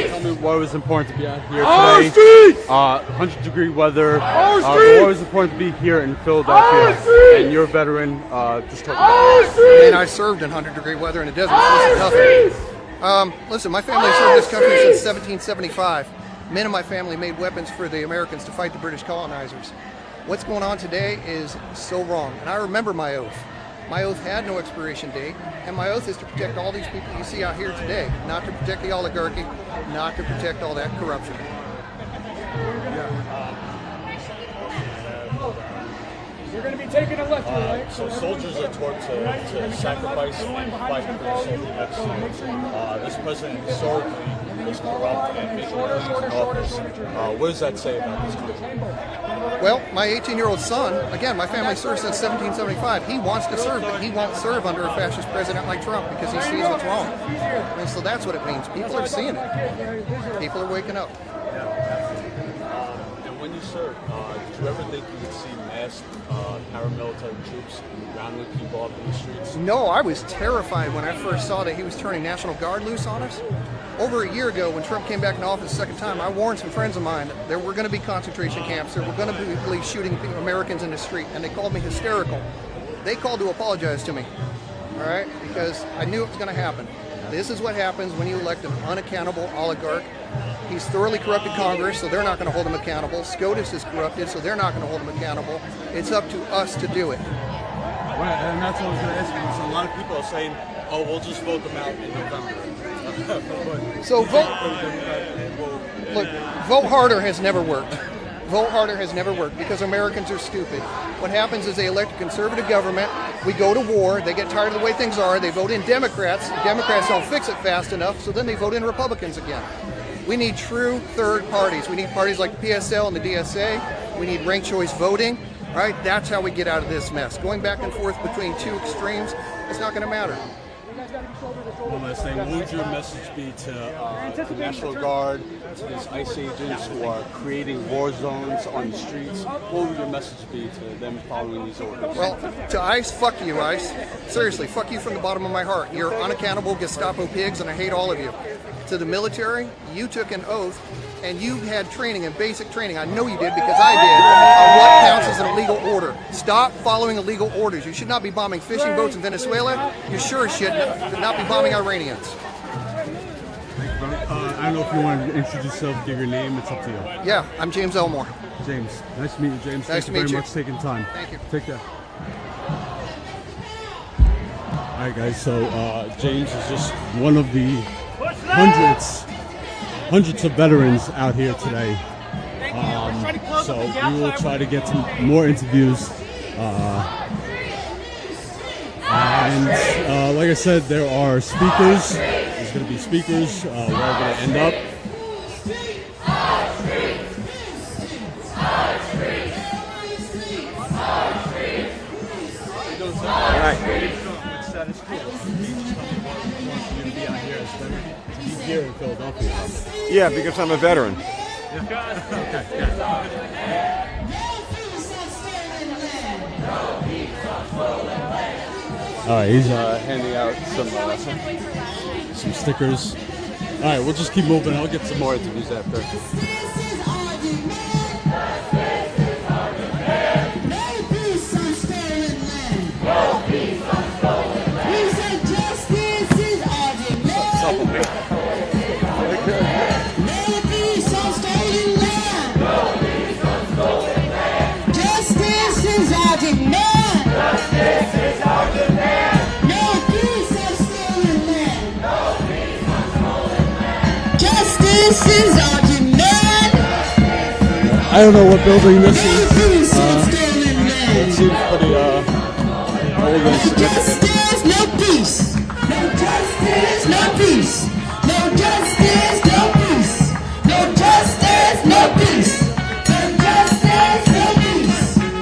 S2: Tell me why it was important to be out here today. 100-degree weather. Why was it important to be here in Philadelphia? And you're a veteran. Just talk about
S8: And I served in 100-degree weather in the desert. So this is nothing. Listen, my family served this country since 1775. Men in my family made weapons for the Americans to fight the British colonizers. What's going on today is so wrong. And I remember my oath. My oath had no expiration date, and my oath is to protect all these people you see out here today, not to protect the oligarchy, not to protect all that corruption.
S9: You're going to be taking a left, right?
S2: So soldiers are taught to sacrifice and fight for the soldier next. This president historically is corrupt and making office. What does that say about this country?
S8: Well, my 18-year-old son, again, my family served since 1775. He wants to serve, but he won't serve under a fascist president like Trump because he sees what's wrong. And so that's what it means. People are seeing it. People are waking up.
S2: And when you served, did you ever think you would see masked paramilitary troops rounding people up in the streets?
S8: No, I was terrified when I first saw that he was turning National Guard loose on us. Over a year ago, when Trump came back in office the second time, I warned some friends of mine that there were going to be concentration camps, there were going to be police shooting Americans in the street, and they called me hysterical. They called to apologize to me, all right, because I knew it was going to happen. This is what happens when you elect an unaccountable oligarch. He's thoroughly corrupted Congress, so they're not going to hold him accountable. SCOTUS is corrupted, so they're not going to hold him accountable. It's up to us to do it.
S2: Right, and that's what I was going to ask you. So a lot of people are saying, "Oh, we'll just vote them out in November."
S8: So vote harder has never worked. Vote harder has never worked because Americans are stupid. What happens is they elect a conservative government. We go to war. They get tired of the way things are. They vote in Democrats. Democrats don't fix it fast enough, so then they vote in Republicans again. We need true third parties. We need parties like the PSL and the DSA. We need ranked choice voting. Right? That's how we get out of this mess. Going back and forth between two extremes, it's not going to matter.
S2: One last thing, what would your message be to the National Guard, to these ICE agents who are creating war zones on the streets? What would your message be to them following these orders?
S8: Well, to ICE, fuck you, ICE. Seriously, fuck you from the bottom of my heart. You're unaccountable Gestapo pigs, and I hate all of you. To the military, you took an oath, and you had training and basic training. I know you did because I did on what counts as an illegal order. Stop following illegal orders. You should not be bombing fishing boats in Venezuela. You sure should not be bombing Iranians.
S2: I don't know if you want to introduce yourself, give your name. It's up to you.
S8: Yeah, I'm James Elmore.
S2: James, nice to meet you, James.
S8: Nice to meet you.
S2: Thank you very much for taking time.
S8: Thank you.
S2: Take care. All right, guys. So James is just one of the hundreds of veterans out here today. So we will try to get some more interviews. And like I said, there are speakers. There's going to be speakers. Where we're going to end up. All right. Here in Philadelphia.
S3: Yeah, because I'm a veteran.
S2: All right, he's handing out some stickers. All right, we'll just keep moving. I'll get some more interviews after. I don't know what building this is. It seems pretty old and significant.
S4: No peace. No justice, no peace. No justice, no peace. No justice, no peace. No justice, no peace.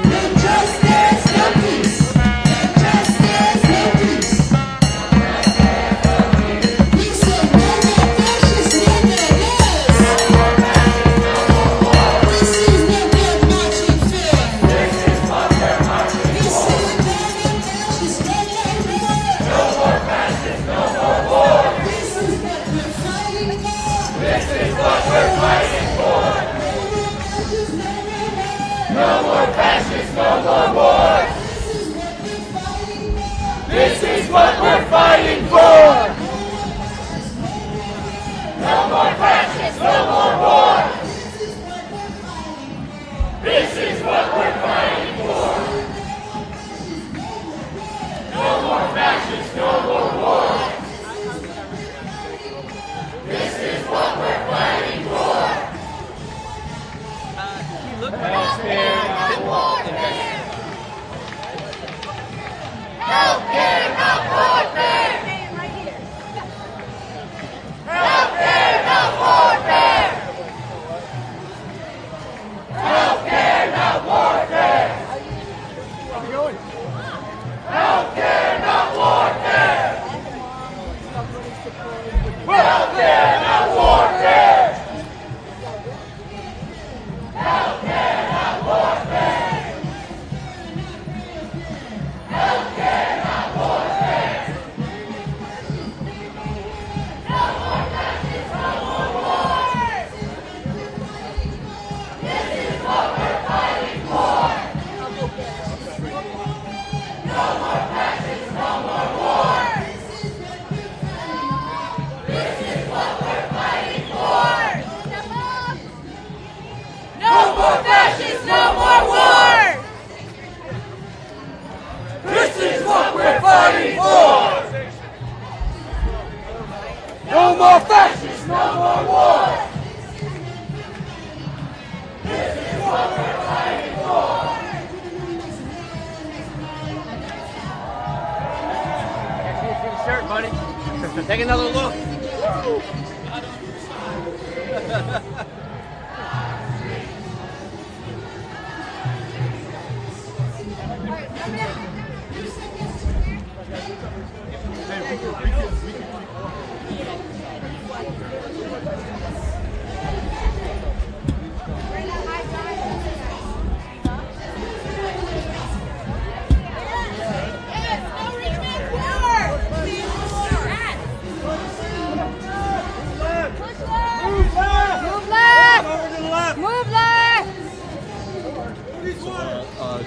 S4: No justice, no peace. No justice, no peace. We said no more fascist, no more wars. This is no blood marching fair. This is what they're marching. We said no more fascist, no more wars.
S10: shirt, buddy. Take another look.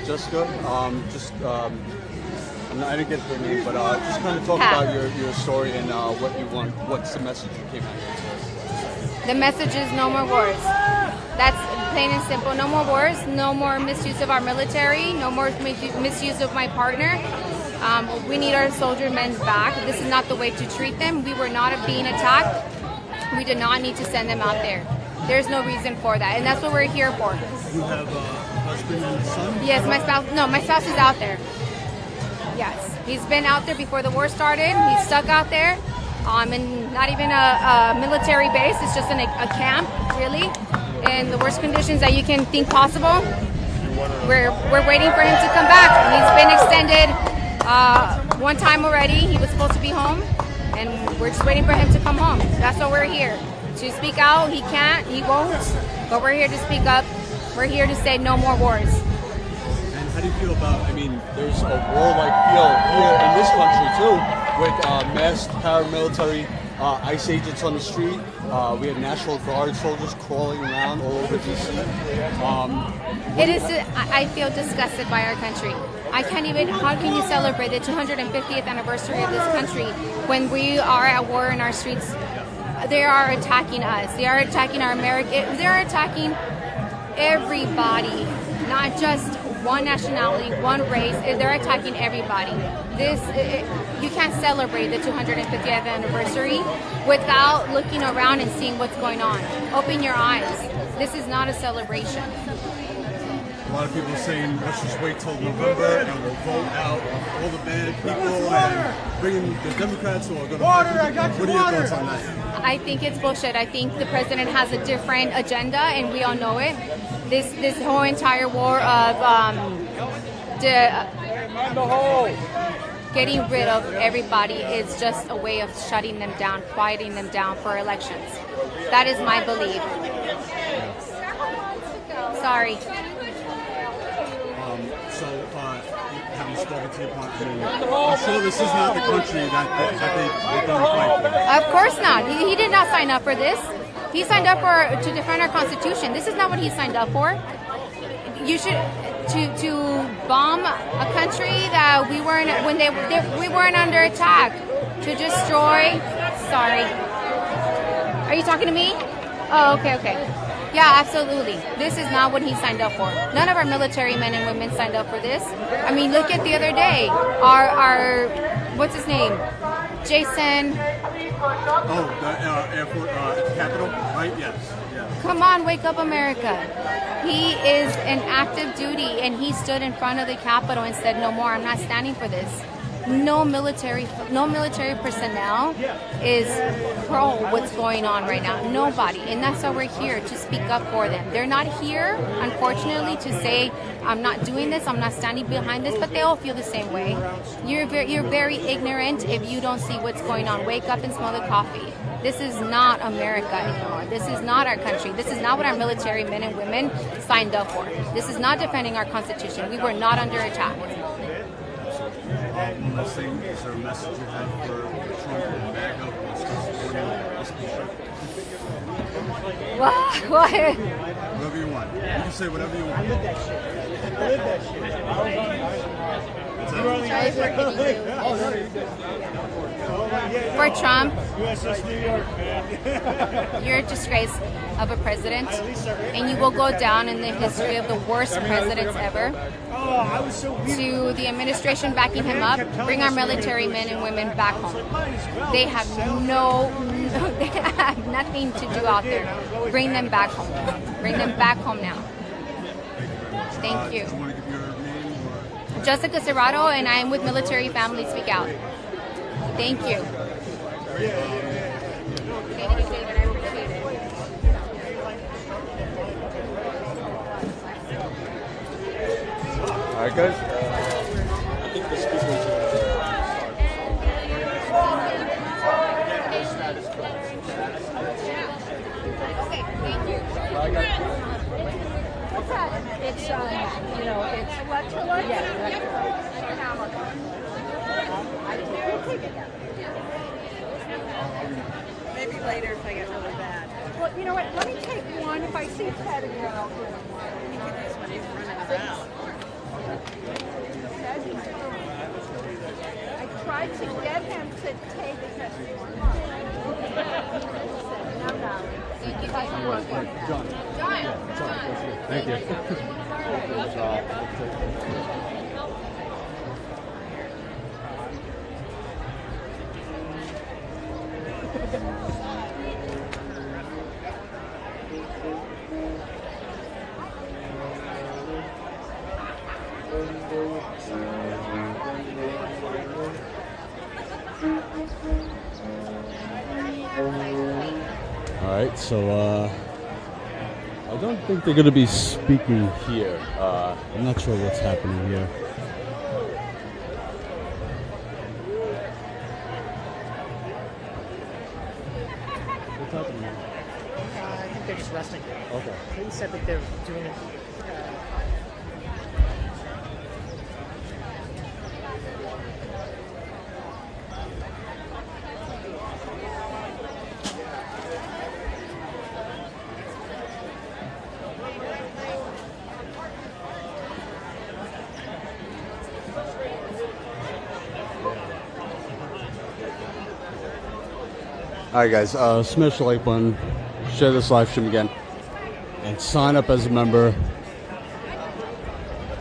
S2: Jessica, I didn't get her name, but just kind of talk about your story and what you want. What's the message you came out here?
S11: The message is no more wars. That's plain and simple. No more wars. No more misuse of our military. No more misuse of my partner. We need our soldier men back. This is not the way to treat them. We were not being attacked. We did not need to send them out there. There's no reason for that, and that's what we're here for.
S2: You have a husband and a son?
S11: Yes, my spouse. No, my spouse is out there. Yes, he's been out there before the war started. He's stuck out there, and not even a military base. It's just a camp, really, in the worst conditions that you can think possible. We're waiting for him to come back. He's been extended one time already. He was supposed to be home, and we're just waiting for him to come home. That's why we're here. To speak out, he can't, he won't, but we're here to speak up. We're here to say no more wars.
S2: And how do you feel about, there's a war-like feel here in this country too, with masked paramilitary ICE agents on the street. We have National Guard soldiers crawling around all over DC.
S11: I feel disgusted by our country. I can't even, how can you celebrate the 250th anniversary of this country when we are at war in our streets? They are attacking us. They are attacking our American. They are attacking everybody, not just one nationality, one race. They're attacking everybody. You can't celebrate the 250th anniversary without looking around and seeing what's going on. Open your eyes. This is not a celebration.
S2: A lot of people are saying, let's just wait till November and we'll vote out all the bad people and bring in the Democrats who are going to... What are your thoughts on that?
S11: I think it's bullshit. I think the president has a different agenda, and we all know it. This whole entire war of getting rid of everybody is just a way of shutting them down, quieting them down for elections. That is my belief. Sorry.
S2: Having spoken to your partner, I'm sure this is not the country that they're going to fight for.
S11: Of course not. He did not sign up for this. He signed up to defend our Constitution. This is not what he signed up for. You should to bomb a country that we weren't we weren't under attack, to destroy. Sorry. Are you talking to me? Oh, okay. Yeah, absolutely. This is not what he signed up for. None of our military men and women signed up for this. I mean, look at the other day. Our what's his name? Jason.
S2: Oh, the airport at the Capitol, right? Yes. Yeah.
S11: Come on, wake up, America. He is in active duty, and he stood in front of the Capitol and said, "No more. I'm not standing for this." No military personnel is pro what's going on right now. Nobody. And that's why we're here, to speak up for them. They're not here, unfortunately, to say, I'm not doing this, I'm not standing behind this, but they all feel the same way. You're very ignorant if you don't see what's going on. Wake up and smell the coffee. This is not America anymore. This is not our country. This is not what our military men and women signed up for. This is not defending our Constitution. We were not under attack.
S2: One last thing, is there a message you have for Trump and MAGA
S11: What?
S2: Whatever you want. You can say whatever you want.
S11: For Trump, you're a disgrace of a president, and you will go down in the history of the worst presidents ever. To the administration backing him up, bring our military men and women back home. They have they have nothing to do out there. Bring them back home. Bring them back home now. Thank you.
S2: Do you want to give your name?
S11: Jessica Serrato, and I am with Military Families Speak Out. Thank you. Thank you, David. I appreciate it.
S2: All right, guys. I think the speakers
S11: Okay, thank you.
S12: What's that? It's it's electrolyte. Yeah, maybe later if I get really bad. Well, you know what? Let me take one. If I see Ted again, I'll do one. You can use one. He's running around. I tried to get him to take it.
S11: Thank you.
S2: Thank you. All right, so I don't think they're going to be speaking here. I'm not sure what's happening here. What's happening here?
S13: I think they're just resting.
S2: Okay.
S13: They said that they're doing it.
S2: Alright guys, smash the like button, share this live stream again, and sign up as a member.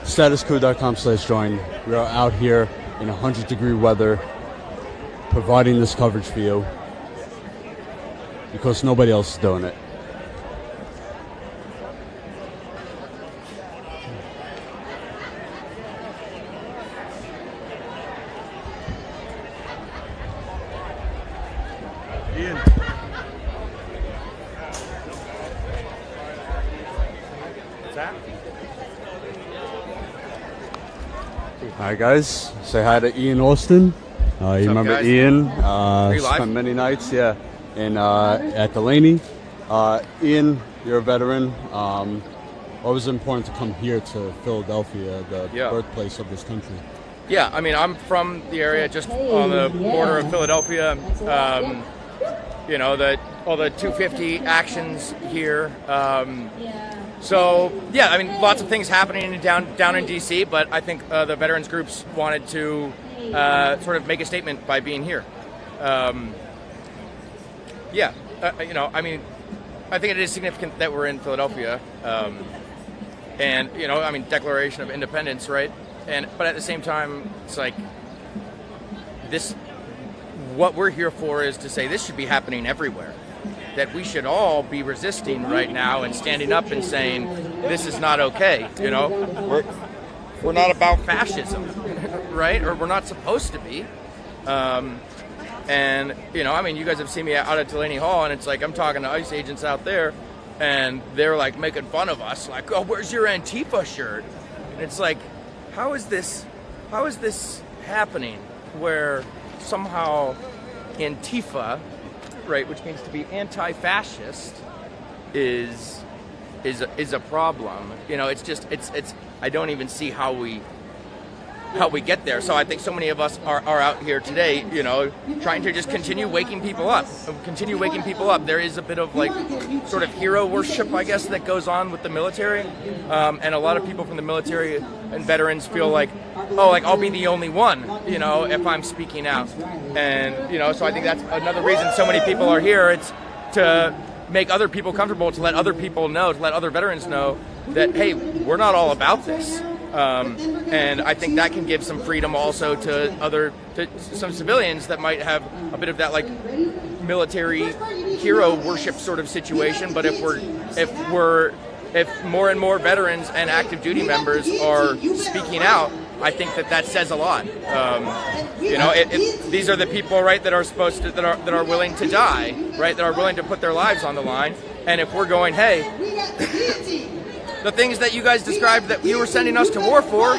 S2: Statuscoup.com/join. We are out here in 100-degree weather, providing this coverage for you, because nobody else is doing it.
S7: Ian. What's that?
S2: Hi guys, say hi to Ian Austin. You remember
S10: guys?
S2: Ian?
S10: Are you live?
S2: Spent many nights, in at Delaney. Ian, you're a veteran. What was important to come here to Philadelphia, the birthplace of this country?
S10: Yeah, I mean, I'm from the area just on the border of Philadelphia. You know, all the 250 actions here. So, yeah, I mean, lots of things happening down in D.C., but I think the veterans groups wanted to sort of make a statement by being here. You know, I mean, I think it is significant that we're in Philadelphia. And, you know, I mean, Declaration of Independence, right? But at the same time, it's like what we're here for is to say this should be happening everywhere. That we should all be resisting right now and standing up and saying this is not okay. You know, we're not about fascism, right? Or we're not supposed to be. And you know, I mean, you guys have seen me out at Delaney Hall, and it's like I'm talking to ICE agents out there, and they're like making fun of us, like, "Oh, where's your Antifa shirt?" And it's like, how is this happening? Where somehow Antifa, right, which means to be anti-fascist, is a problem. You know, it's I don't even see how we get there. So I think so many of us are out here today, you know, trying to just continue waking people up. There is a bit of like sort of hero worship, I guess, that goes on with the military. And a lot of people from the military and veterans feel like, oh, like I'll be the only one, you know, if I'm speaking out. And, you know, so I think that's another reason so many people are here. It's to make other people comfortable, to let other people know, to let other veterans know that, hey, we're not all about this. And I think that can give some freedom also to some civilians that might have a bit of that like military hero worship sort of situation. But if more and more veterans and active duty members are speaking out I think that says a lot. These are the people, right, that are supposed to, that are willing to die, right, that are willing to put their lives on the line. And if we're going, hey, the things that you guys described that you were sending us to war for,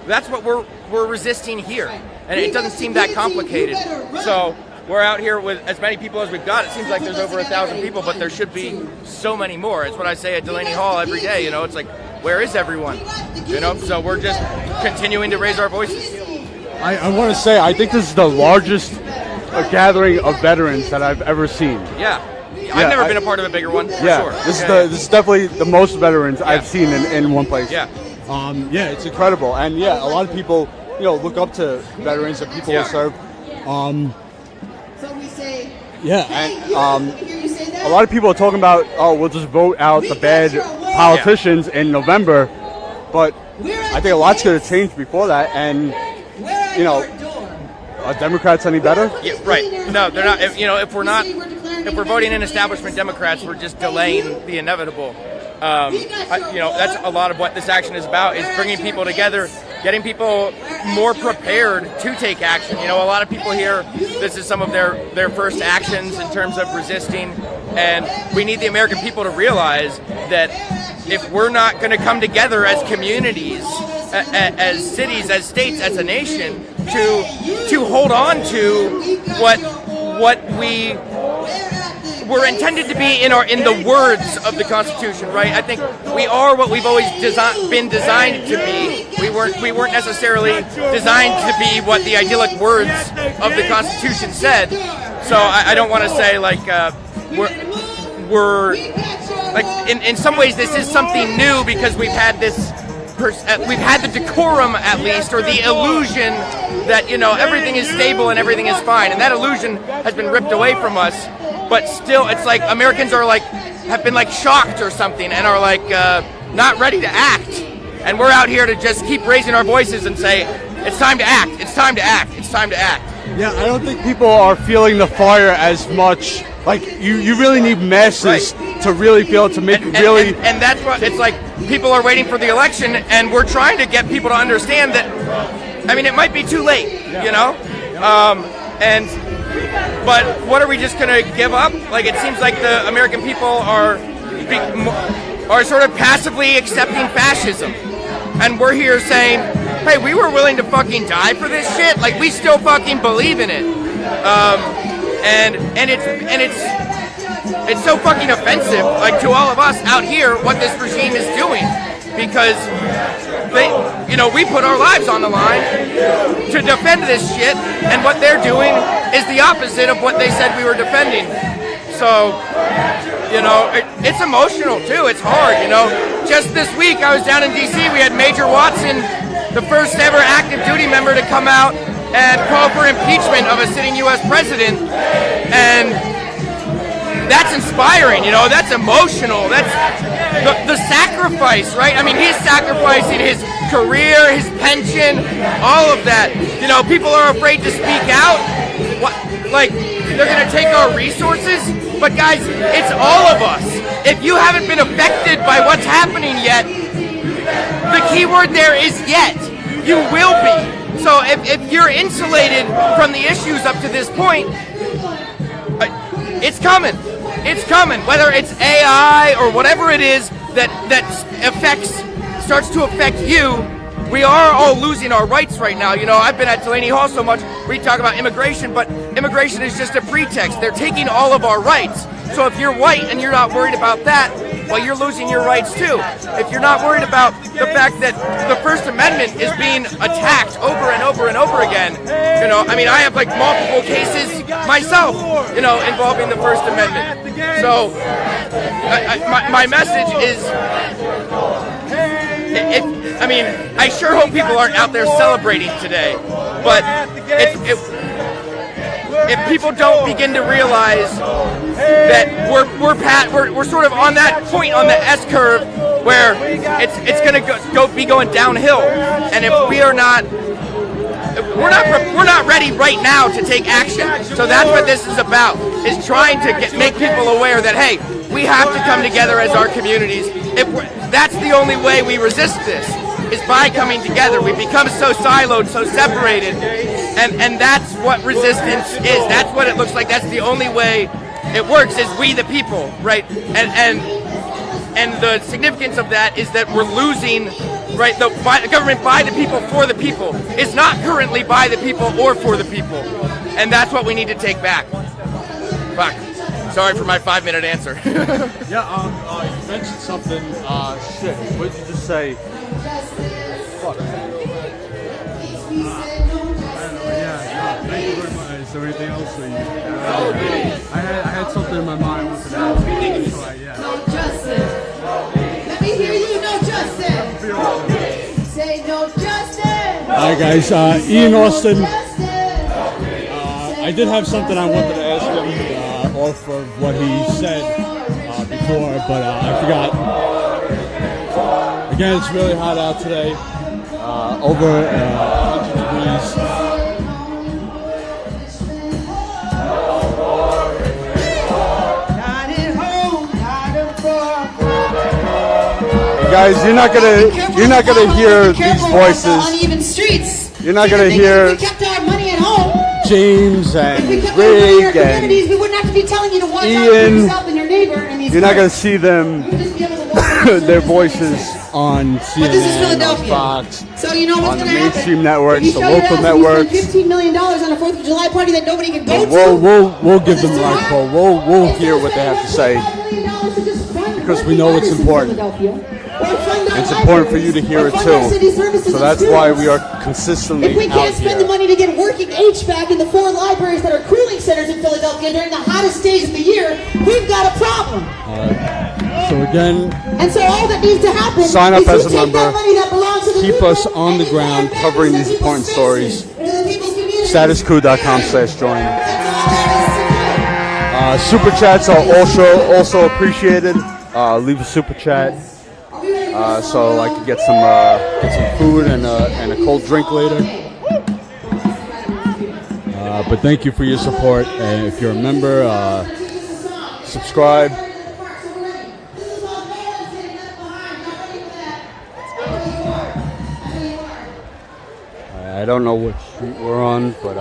S10: that's what we're resisting here. And it doesn't seem that complicated. So we're out here with as many people as we've got. It seems like there's over 1,000 people, but there should be so many more. It's what I say at Delaney Hall every day. It's like, where is everyone? So we're just continuing to raise our voices.
S2: I want to say, I think this is the largest gathering of veterans that I've ever seen.
S10: Yeah. I've never been a part of a bigger one, for sure.
S2: This is definitely the most veterans I've seen in one place.
S10: Yeah.
S2: It's incredible. And a lot of people, look up to veterans and people who serve.
S4: So we say,
S2: and a lot of people are talking about, we'll just vote out the bad politicians in November. But I think a lot's going to change before that. And, are Democrats any better?
S10: Yeah, right. No, they're not. If we're voting in establishment Democrats, we're just delaying the inevitable. That's a lot of what this action is about, is bringing people together, getting people more prepared to take action. A lot of people here, this is some of their first actions in terms of resisting, and we need the American people to realize that if we're not going to come together as communities, as cities, as states, as a nation, to hold on to what we were intended to be in the words of the Constitution, right? I think we are what we've always been designed to be. We weren't necessarily designed to be what the idyllic words of the Constitution said. So I don't want to say we're like in some ways this is something new because we've had the decorum at least, or the illusion that everything is stable and everything is fine, and that illusion has been ripped away from us. But still, it's like Americans are have been shocked or something, and are not ready to act. And we're out here to just keep raising our voices and say, it's time to act, it's time to act, it's time to act.
S2: Yeah, I don't think people are feeling the fire as much. You really need masses to really feel it, to make really. And that's what it's like. People are waiting for the election, and we're trying to get people to understand that. I mean, it might be too late, But what are we just going to give up? It seems like the American people are sort of passively accepting fascism, and we're here saying, "Hey, we were willing to fucking die for this shit. We still fucking believe in it." And it's so fucking offensive, to all of us out here, what this regime is doing, because we put our lives on the line to defend this shit, and what they're doing is the opposite of what they said we were defending. So, it's emotional too. It's hard, Just this week, I was down in D.C. We had Major Watson, the first ever active duty member, to come out and call for impeachment of a sitting U.S. president, and that's inspiring, that's emotional. That's the sacrifice, right? I mean, he's sacrificing his career, his pension, all of that. People are afraid to speak out. They're going to take our resources? But guys, it's all of us. If you haven't been affected by what's happening yet, the key word there is yet. You will be. So if you're insulated from the issues up to this point, it's coming. It's coming. Whether it's AI or whatever it is that starts to affect you, we are all losing our rights right now. I've been at Delaney Hall so much, we talk about immigration, but immigration is just a pretext. They're taking all of our rights. So if you're white and you're not worried about that, well, you're losing your rights too. If you're not worried about the fact that the First Amendment is being attacked over and over and over again, I have multiple cases myself, involving the First Amendment. So my message is, I sure hope people aren't out there celebrating today, but if people don't begin to realize that we're sort of on that point on the S curve where it's going to be going downhill, and if
S10: we're not ready right now to take action. So that's what this is about, is trying to make people aware that, hey, we have to come together as our communities. That's the only way we resist this, is by coming together. We become so siloed, so separated, and that's what resistance is. That's what it looks like. That's the only way it works, is we the people, right? And the significance of that is that we're losing, right? The government by the people, for the people, is not currently by the people or for the people, and that's what we need to take back. Fuck. Sorry for my 5-minute answer.
S2: Yeah, you mentioned something. Shit. What did you just say? Fuck. Thank you very much. Is there anything else that you? I had something in my mind.
S4: No justice. Let me hear you. No justice. Say no justice.
S2: Hi guys, Ian Austin. I did have something I wanted to ask him off of what he said before, but I forgot. Again, it's really hot out today. Over 100 degrees. Guys, you're not gonna hear these voices.
S4: Uneven streets.
S2: You're not gonna hear
S4: we kept our money at home.
S2: James and Rig and
S4: we wouldn't have to be telling you to watch out for
S2: Ian.
S4: yourself and your neighbor. And these
S2: You're not gonna see them, their voices on CNN, on Fox,
S4: so you know what's
S2: on the
S4: gonna happen.
S2: mainstream networks,
S4: You
S2: the
S4: show your
S2: local
S4: ass
S2: networks.
S4: You spend $15 million on a 4th of July party that nobody can go to.
S2: We'll give them the right call. We'll hear what they have to say, because we know it's important. It's important for you to hear it too. So that's why we are consistently
S4: If we
S2: out
S4: can't spend
S2: here.
S4: the money to get working HVAC in the 4 libraries that are cooling centers in Philadelphia during the hottest days of the year, we've got a problem.
S2: So again,
S4: And so all that needs to happen
S2: sign up
S4: is
S2: as
S4: you
S2: a
S4: take
S2: member.
S4: that money that belongs to the
S2: Keep
S4: people
S2: us on the
S4: and you
S2: ground
S4: put it back
S2: covering
S4: into
S2: these important
S4: people's
S2: stories.
S4: spaces, into the people's communities.
S2: Statuscoup.com/join. Super chats are also appreciated. Leave a super chat so I can get some food and a cold drink later. But thank you for your support, and if you're a member, subscribe. I don't know which street we're on, but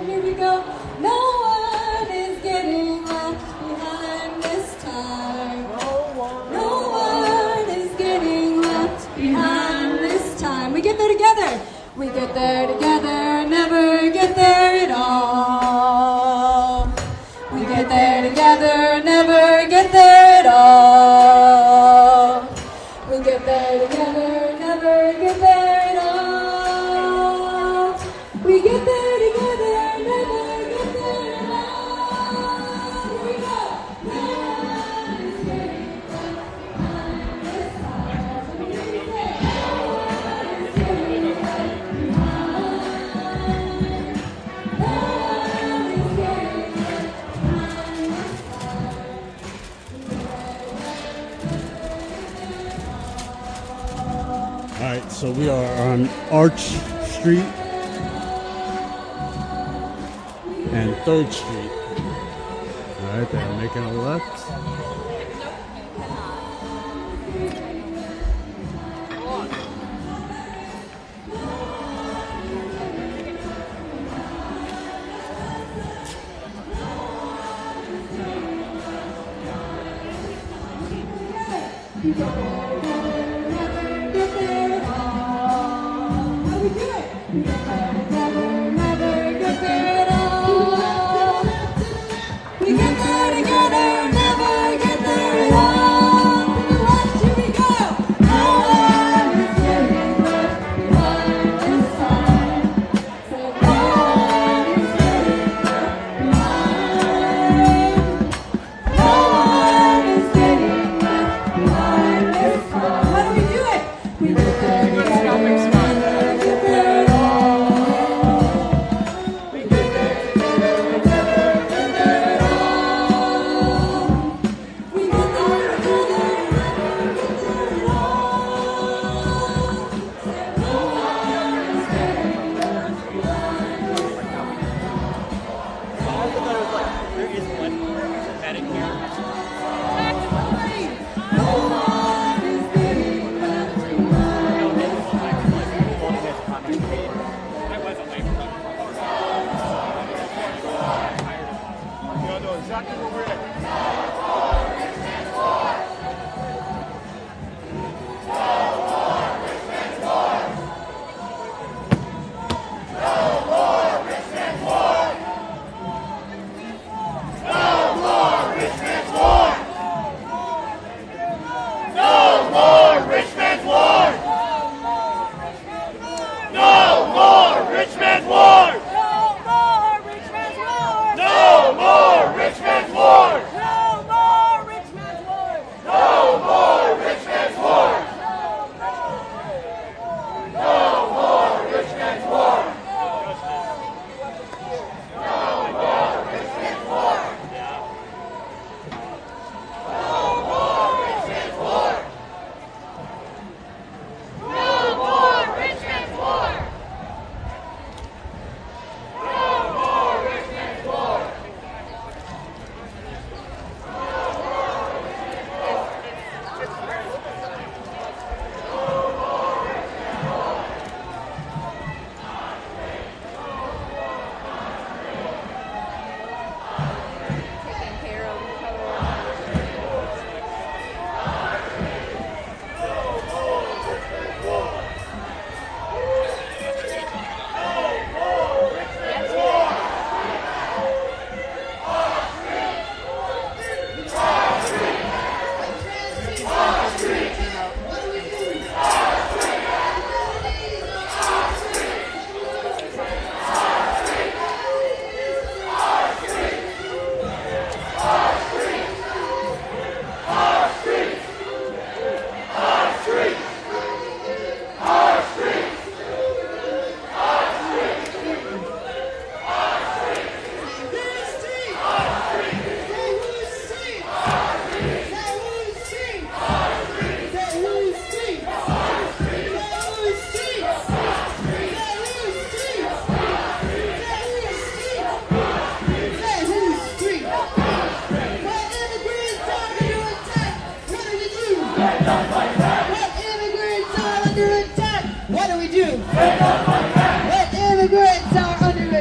S1: Here we go. No one is getting left behind this time. No one is getting left behind this time. We get there together. We get there together, never get there at all. We get there together, never get there at all. We get there together, never get there at all. We get there together, never get there at all. Here we go. No one is getting left behind this time. Somebody say, no one is getting left behind. No one is getting left behind this time.
S2: all right. So we are on Arch Street and 3rd Street. All right, they're making a left.
S1: Here we go. No one is getting left behind.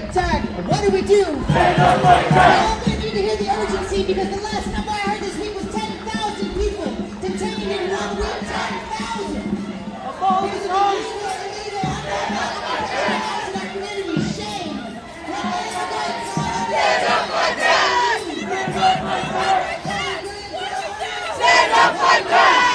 S4: attack. What do we do? Stand up like that. We all need to hear the urgency because the last number I heard this week was 10,000 people detained in 1 week. 10,000. Abolish ICE. Shame. Stand up like that. Stand up like that. Stand up like that. Stand up like that.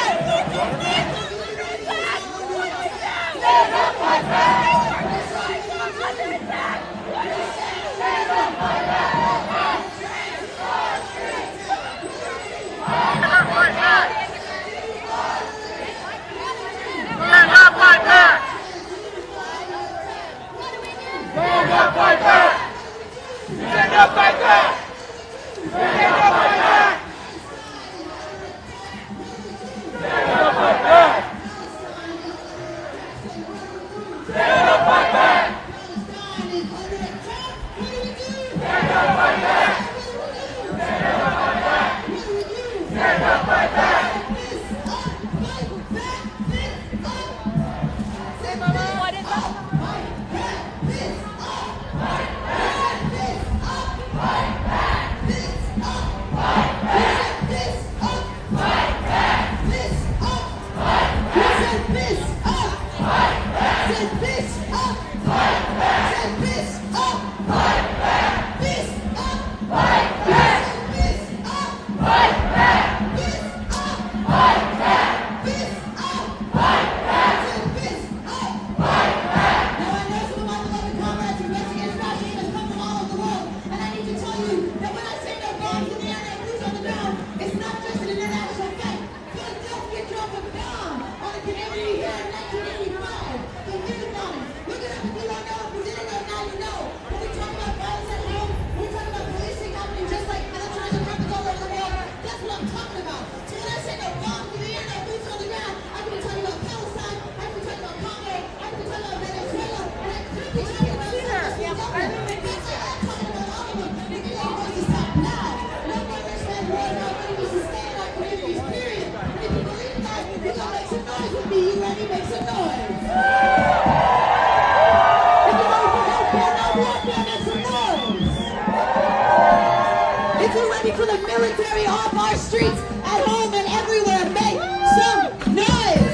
S4: For the military off our streets, at home and everywhere, make some noise!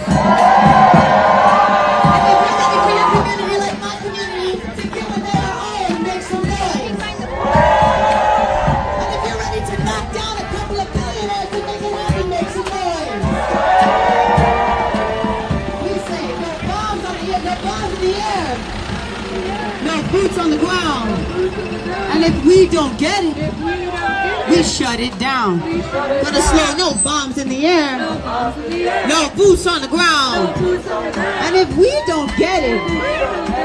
S4: And if you're ready for your community like my community to get what they are own, make some noise! And if you're ready to knock down a couple of billionaires to make it happen, make some noise! We say no bombs on the air, no bombs in the air, no boots on the ground. And if we don't get it, we shut it down. For the slow, no bombs in the air, no boots on the ground. And if we don't get it,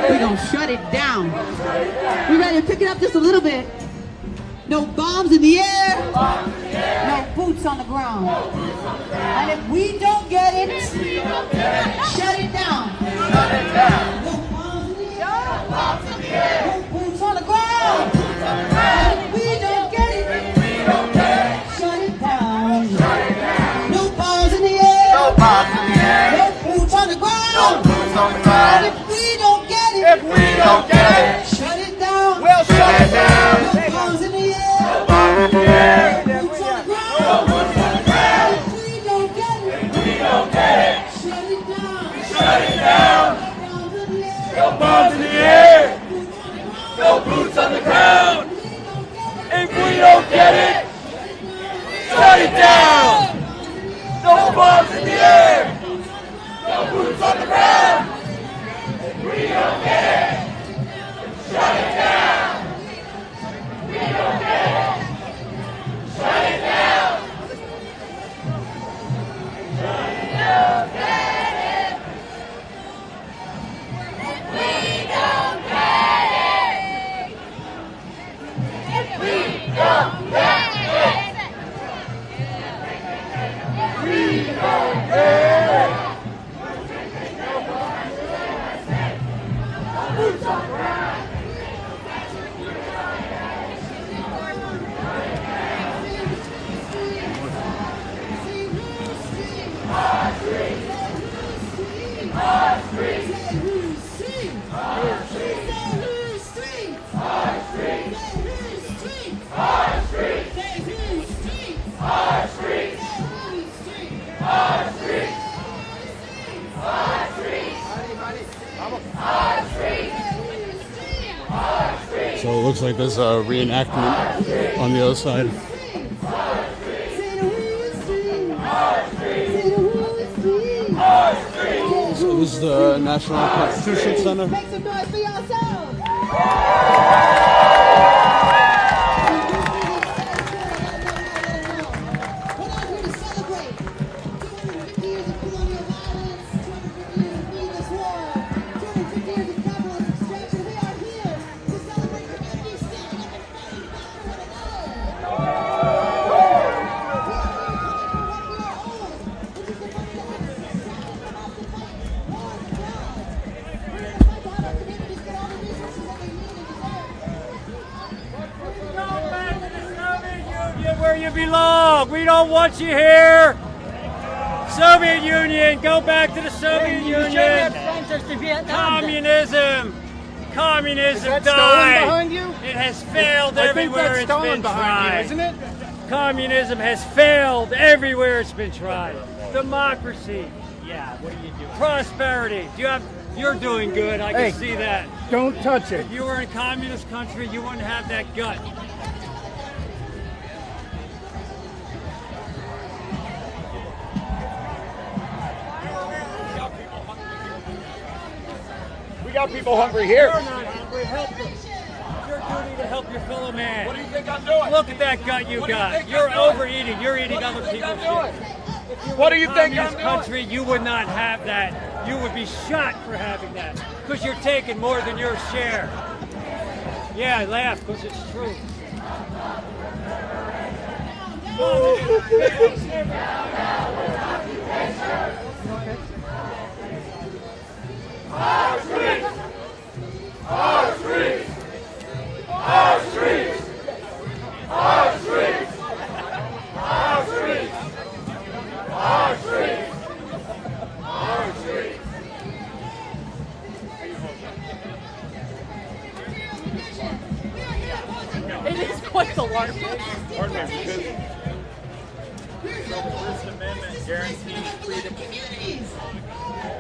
S4: we're gonna shut it down. We ready to pick it up just a little bit? No bombs in the air, no boots on the ground. And if we don't get it, shut it down. No bombs in the air, no boots on the ground. And if we don't get it, shut it down. No bombs in the air. No boots on the ground. And if we don't get it, shut it down. We'll shut it down. No bombs in the air. No boots on the ground. And if we don't get it, shut it down. Shut it down. No bombs in the air. No boots on the ground. If we don't get it, shut it down! No bombs in the air! No boots on the ground! If we don't get it, shut it down! We don't get it, shut it down! Shut it down! Get it! If we don't get it,
S2: So it looks like there's a reenactment on the other side. So this is the National Constitution Center.
S4: Make some noise for yourselves. We're not here to celebrate 250 years of colonial violence, 250 years of needless war, 250 years of capitalist extraction. We are here to celebrate communities standing up and fighting back for one another.
S9: Where you belong. We don't want you here. Soviet Union, go back to the Soviet Union. Communism died.
S8: Behind you?
S9: It has failed everywhere it's been tried.
S8: Isn't it?
S9: Communism has failed everywhere it's been tried. Democracy. Yeah, what are you doing? Prosperity. You're doing good. I can see that.
S8: Don't touch it.
S9: If you were in a communist country, you wouldn't have that gut.
S8: We got people hungry here.
S9: You're not hungry. Help them. Your duty to help your fellow man.
S8: What do you think I'm doing?
S9: Look at that gut you got. You're overeating. You're eating other people's shit.
S8: What do you think I'm
S9: In
S8: doing?
S9: country, you would not have that. You would be shot for having that because you're taking more than your share. Yeah, I laugh because it's true.
S5: Our streets! Our streets! Our streets! Our streets! Our streets! Our streets! Our streets!
S13: It is quite the large pit.
S5: So the First Amendment guarantees freedom.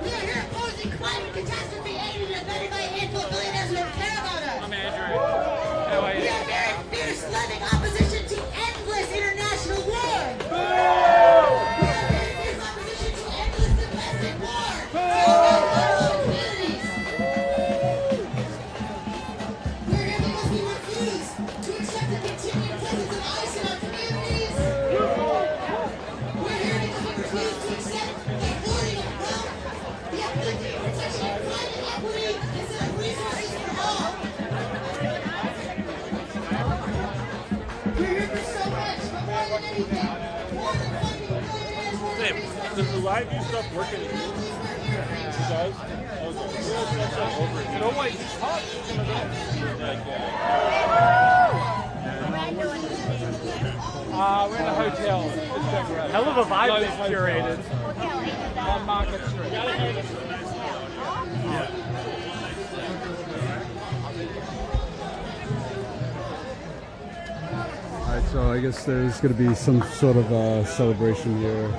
S5: We are here opposing climate catastrophe aided and abetted by a handful of billionaires who don't care about us.
S10: I'm Andrew. How are you?
S5: We are here in fierce loving opposition to endless international war. We are here in fierce opposition to endless domestic war. Communities. We are here because we refuse to accept the continued presence of ICE in our communities. We're here because we refuse to accept the hoarding of wealth, the ability of protection of private equity instead of resources for all. We're here for so much, but more than anything, more than funding billionaires, more than
S14: Does the live view stuff work in the news? It does? Okay. You know what? He's hot.
S9: We're in a hotel. Hell of a vibe they've curated. On Market Street.
S2: Alright, so I guess there's going to be some sort of celebration here.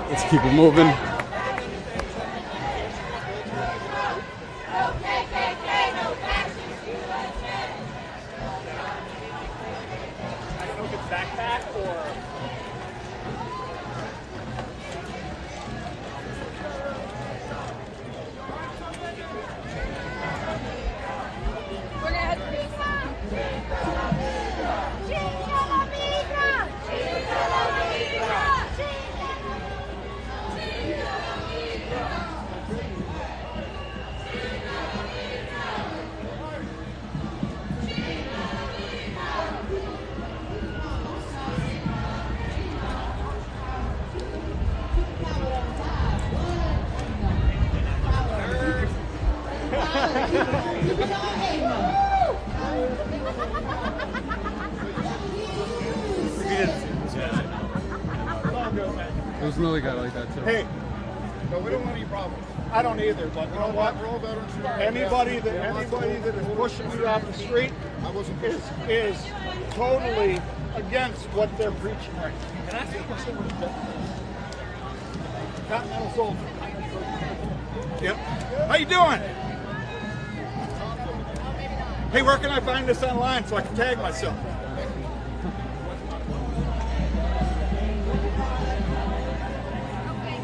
S2: Let's keep it moving.
S5: No KKK, no faction
S2: There's another guy like that too.
S14: Hey, but we don't want any problems. I don't either, but you know what? Anybody that is pushing you off the street is totally against what they're preaching right now. And I think Continental Soldier. Yep. How you doing? Hey, where can I find this online so I can tag myself?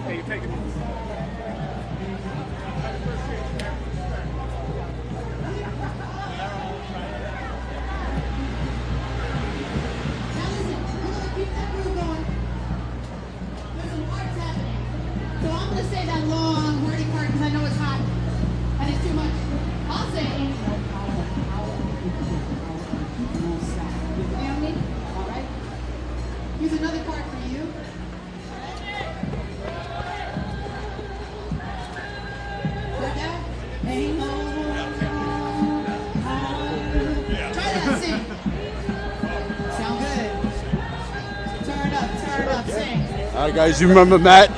S14: Hey, you take it.
S5: So I'm going to say that long, wordy part because I know it's hot and it's too much. I'll say it. Family, all right? Here's another part for you. Like that? Hang on. Try that, sing. Sound good. Turn up, sing.
S2: All right, guys, you remember Matt?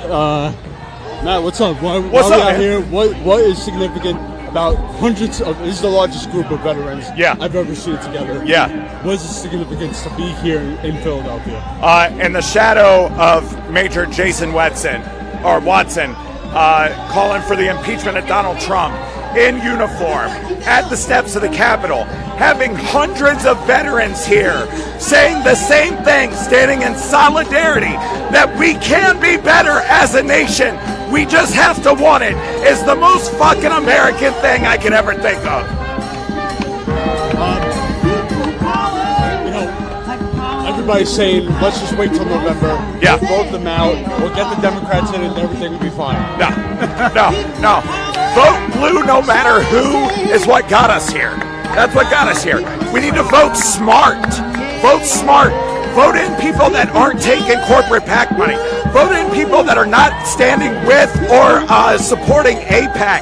S2: Matt, what's up?
S14: What's
S2: up,
S14: up, man?
S2: here? What is significant about hundreds of? This is the largest group of veterans I've ever seen together.
S15: Yeah.
S2: What is the significance to be here in Philadelphia?
S15: In the shadow of Major Jason Watson, calling for the impeachment of Donald Trump in uniform at the steps of the Capitol, having hundreds of veterans here saying the same thing, standing in solidarity that we can be better as a nation. We just have to want it, is the most fucking American thing I can ever think of.
S2: Everybody's saying, let's just wait till November.
S15: Yeah.
S2: Vote them out. We'll get the Democrats in and everything will be fine.
S15: No. Vote blue no matter who is what got us here. That's what got us here. We need to vote smart. Vote smart. Vote in people that aren't taking corporate PAC money. Vote in people that are not standing with or supporting APAC.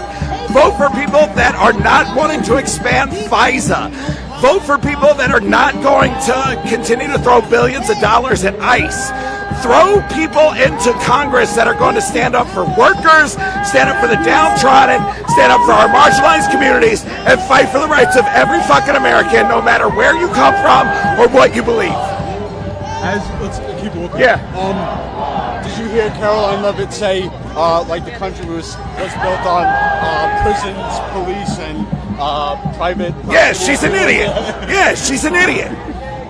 S15: Vote for people that are not wanting to expand FISA. Vote for people that are not going to continue to throw billions of dollars at ICE. Throw people into Congress that are going to stand up for workers, stand up for the downtrodden, stand up for our marginalized communities, and fight for the rights of every fucking American, no matter where you come from or what you believe.
S2: Let's keep looking.
S15: Yeah.
S2: Did you hear Caroline Levitt say, like the country was built on prisons, police, and private?
S15: Yeah, she's an idiot. Yeah, she's an idiot.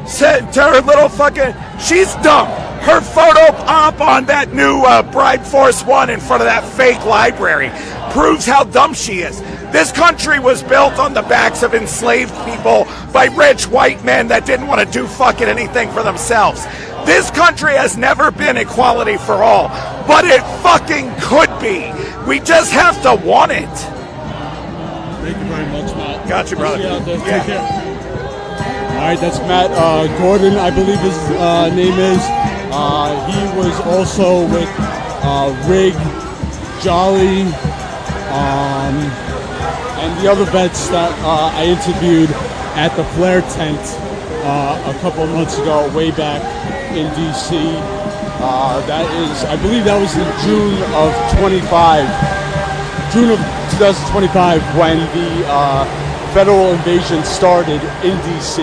S15: Said to her little fucking, she's dumb. Her photo op on that new Bride Force One in front of that fake library proves how dumb she is. This country was built on the backs of enslaved people by rich white men that didn't want to do fucking anything for themselves. This country has never been equality for all, but it fucking could be. We just have to want it.
S2: Thank you very much, Matt.
S15: Got you, brother.
S2: Take care. All right, that's Matt Gordon, I believe his name is. He was also with Rig, Jolly, and the other vets that I interviewed at the Flare tent a couple of months ago, way back in DC. That is, I believe that was in June of 2025 when the federal invasion started in DC,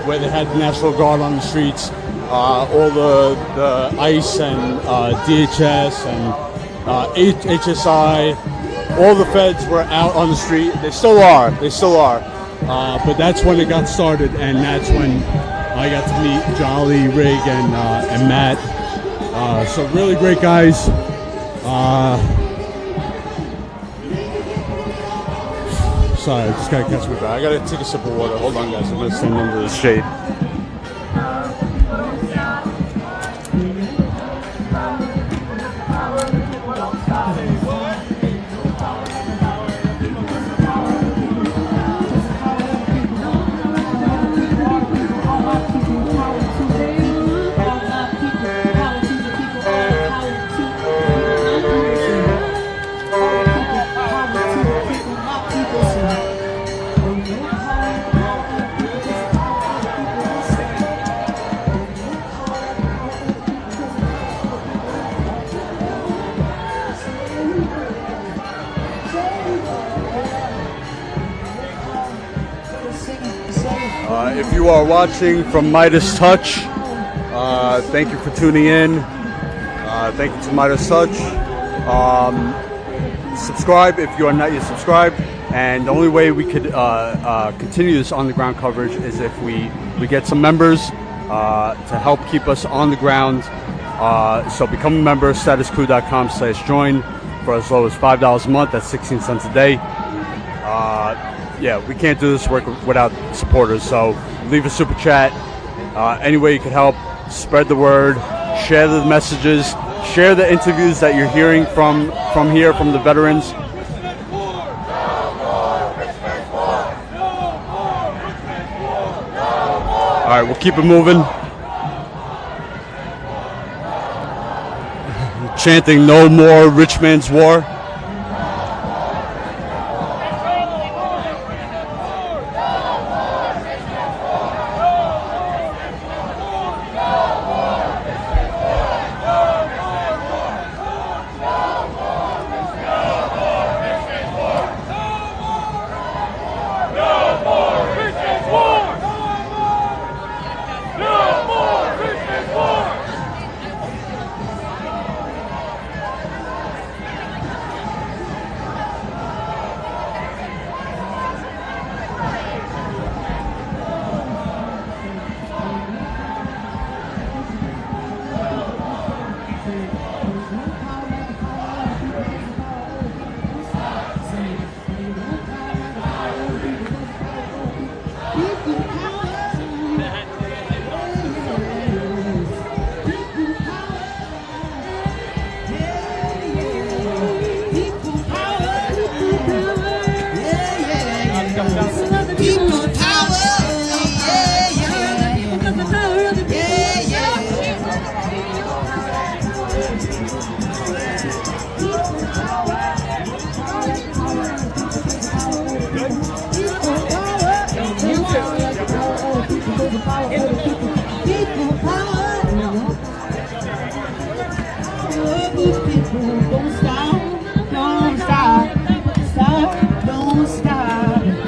S2: where they had the National Guard on the streets. All the ICE and DHS and HSI, all the feds were out on the street. They still are. But that's when it got started, and that's when I got to meet Jolly, Rig, and Matt. So really great guys. Sorry, I just gotta catch my breath. I gotta take a sip of water. Hold on, guys. I'm gonna stand under the shade. If you are watching from Midas Touch, thank you for tuning in. Thank you to Midas Touch. Subscribe if you are not yet subscribed. And the only way we could continue this on-the-ground coverage is if we get some members to help keep us on the ground. So become a member, statuscoup.com/join for as low as $5 a month. That's 16 cents a day. Yeah, we can't do this work without supporters. So leave a super chat. Any way you could help, spread the word, share the messages, share the interviews that you're hearing from here, from the veterans. All right, we'll keep it moving. Chanting "No more rich man's war."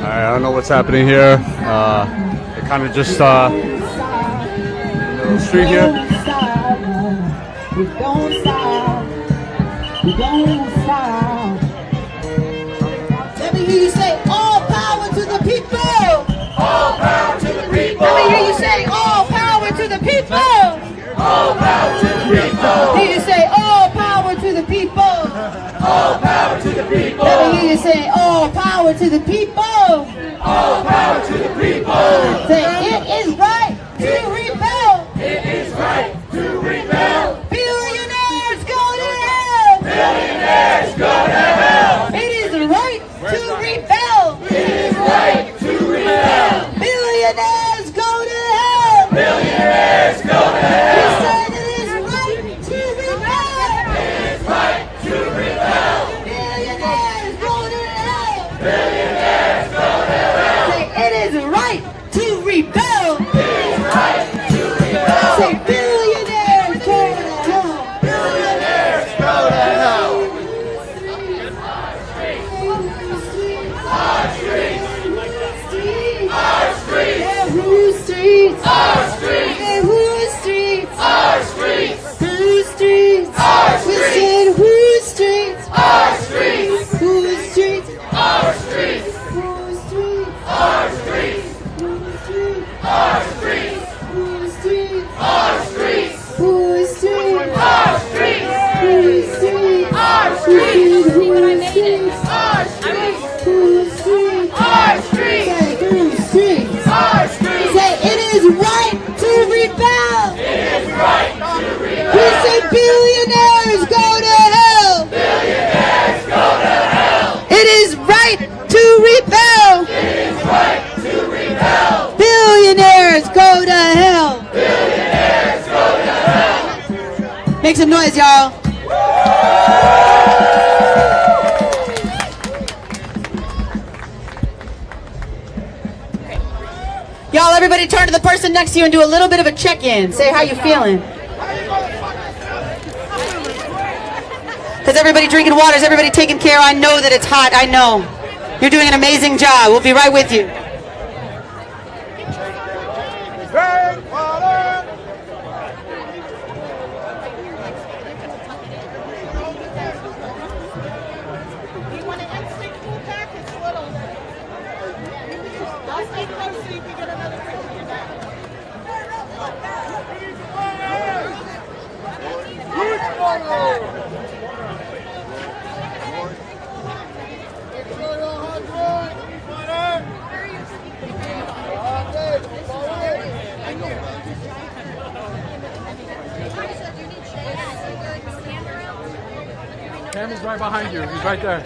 S2: I don't know what's happening here. It kind of just in the street here.
S4: We don't stop. We don't stop. Let me hear you say, all power to the people. All power to the people. Let me hear you say, all power to the people. All power to the people. Hear you say, all power to the people. All power to the people. Let me hear you say, all power to the people. All power to the people. Say, it is right to rebel. It is right to rebel. Billionaires go to hell. Billionaires go to hell. It is right to rebel. It is right to rebel. Billionaires go to hell. Billionaires go to hell. He said it is right to rebel. It is right to rebel. Billionaires go to hell. Billionaires go to hell. Say it is right to rebel. It is right to rebel. Say billionaires go to hell. Billionaires go to hell. Our streets. Our streets. Whose streets? Our streets. Whose streets? Our streets. Whose streets? Our streets. We said whose streets? Our streets. Whose streets? Our streets. Whose streets? Our streets. Whose streets? Our streets. Whose streets? Our streets. Whose streets? Our streets. Whose streets? Our streets. Whose streets? Our streets. Whose streets? Our streets. Say whose streets? Our streets. Say it is right to rebel. It is right to rebel. We say billionaires go to hell. Billionaires go to hell. It is right to rebel. It is right to rebel. Billionaires go to hell. Billionaires go to hell. Make some noise, y'all. Y'all, everybody turn to the person next to you and do a little bit of a check-in. Say how you feeling. Is everybody drinking water? Is everybody taking care? I know that it's hot. I know. You're doing an amazing job. We'll be right with you.
S12: I'll stay close so you can get another picture of your dad.
S16: Cameron's right behind you. He's right there.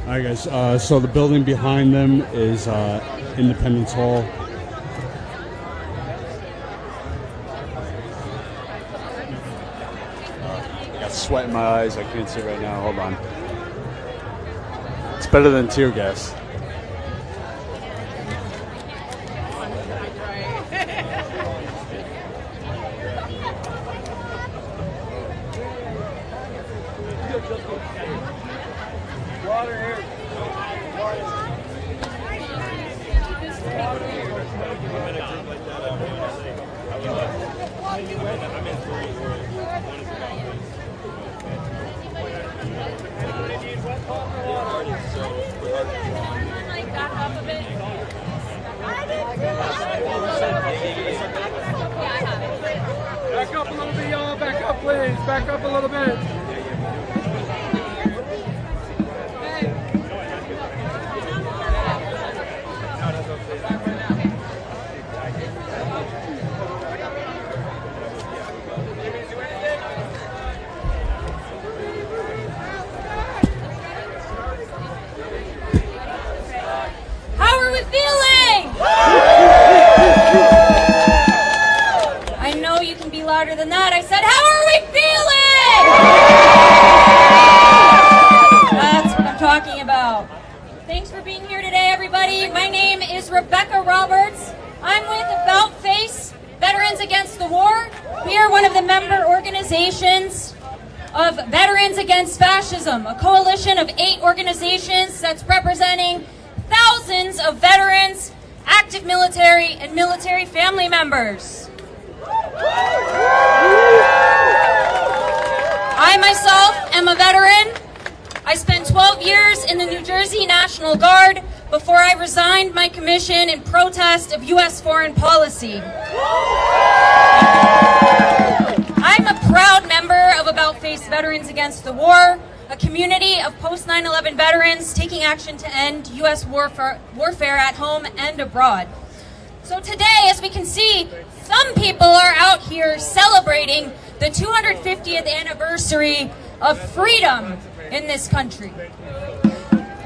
S2: All right, guys. So the building behind them is Independence Hall. I got sweat in my eyes. I can't see right now. Hold on. It's better than tear gas.
S16: Back up a little bit, y'all. Back up, please. Back up a little bit.
S6: How are we feeling? I know you can be louder than that. I said, how are we feeling? That's what I'm talking about. Thanks for being here today, everybody. My name is Rebecca Roberts. I'm with About Face, Veterans Against the War. We are one of the member organizations of Veterans Against Fascism, a coalition of 8 organizations that's representing thousands of veterans, active military, and military family members. I myself am a veteran. I spent 12 years in the New Jersey National Guard before I resigned my commission in protest of U.S. foreign policy. I'm a proud member of About Face Veterans Against the War, a community of post-9/11 veterans taking action to end U.S. warfare at home and abroad. So today, as we can see, some people are out here celebrating the 250th anniversary of freedom in this country.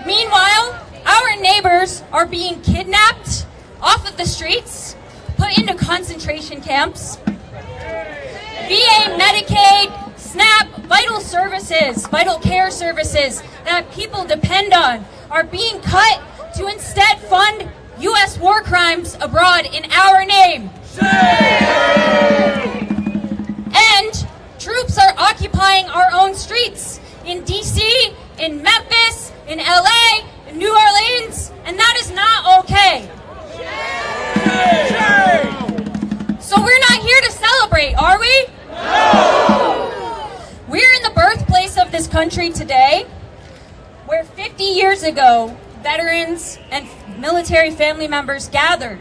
S6: Meanwhile, our neighbors are being kidnapped off of the streets, put into concentration camps. VA, Medicaid, SNAP, vital services, vital care services that people depend on are being cut to instead fund U.S. war crimes abroad in our name. And troops are occupying our own streets in D.C., in Memphis, in L.A., in New Orleans, and that is not okay. So we're not here to celebrate, are we? No! We're in the birthplace of this country today, where 50 years ago, veterans and military family members gathered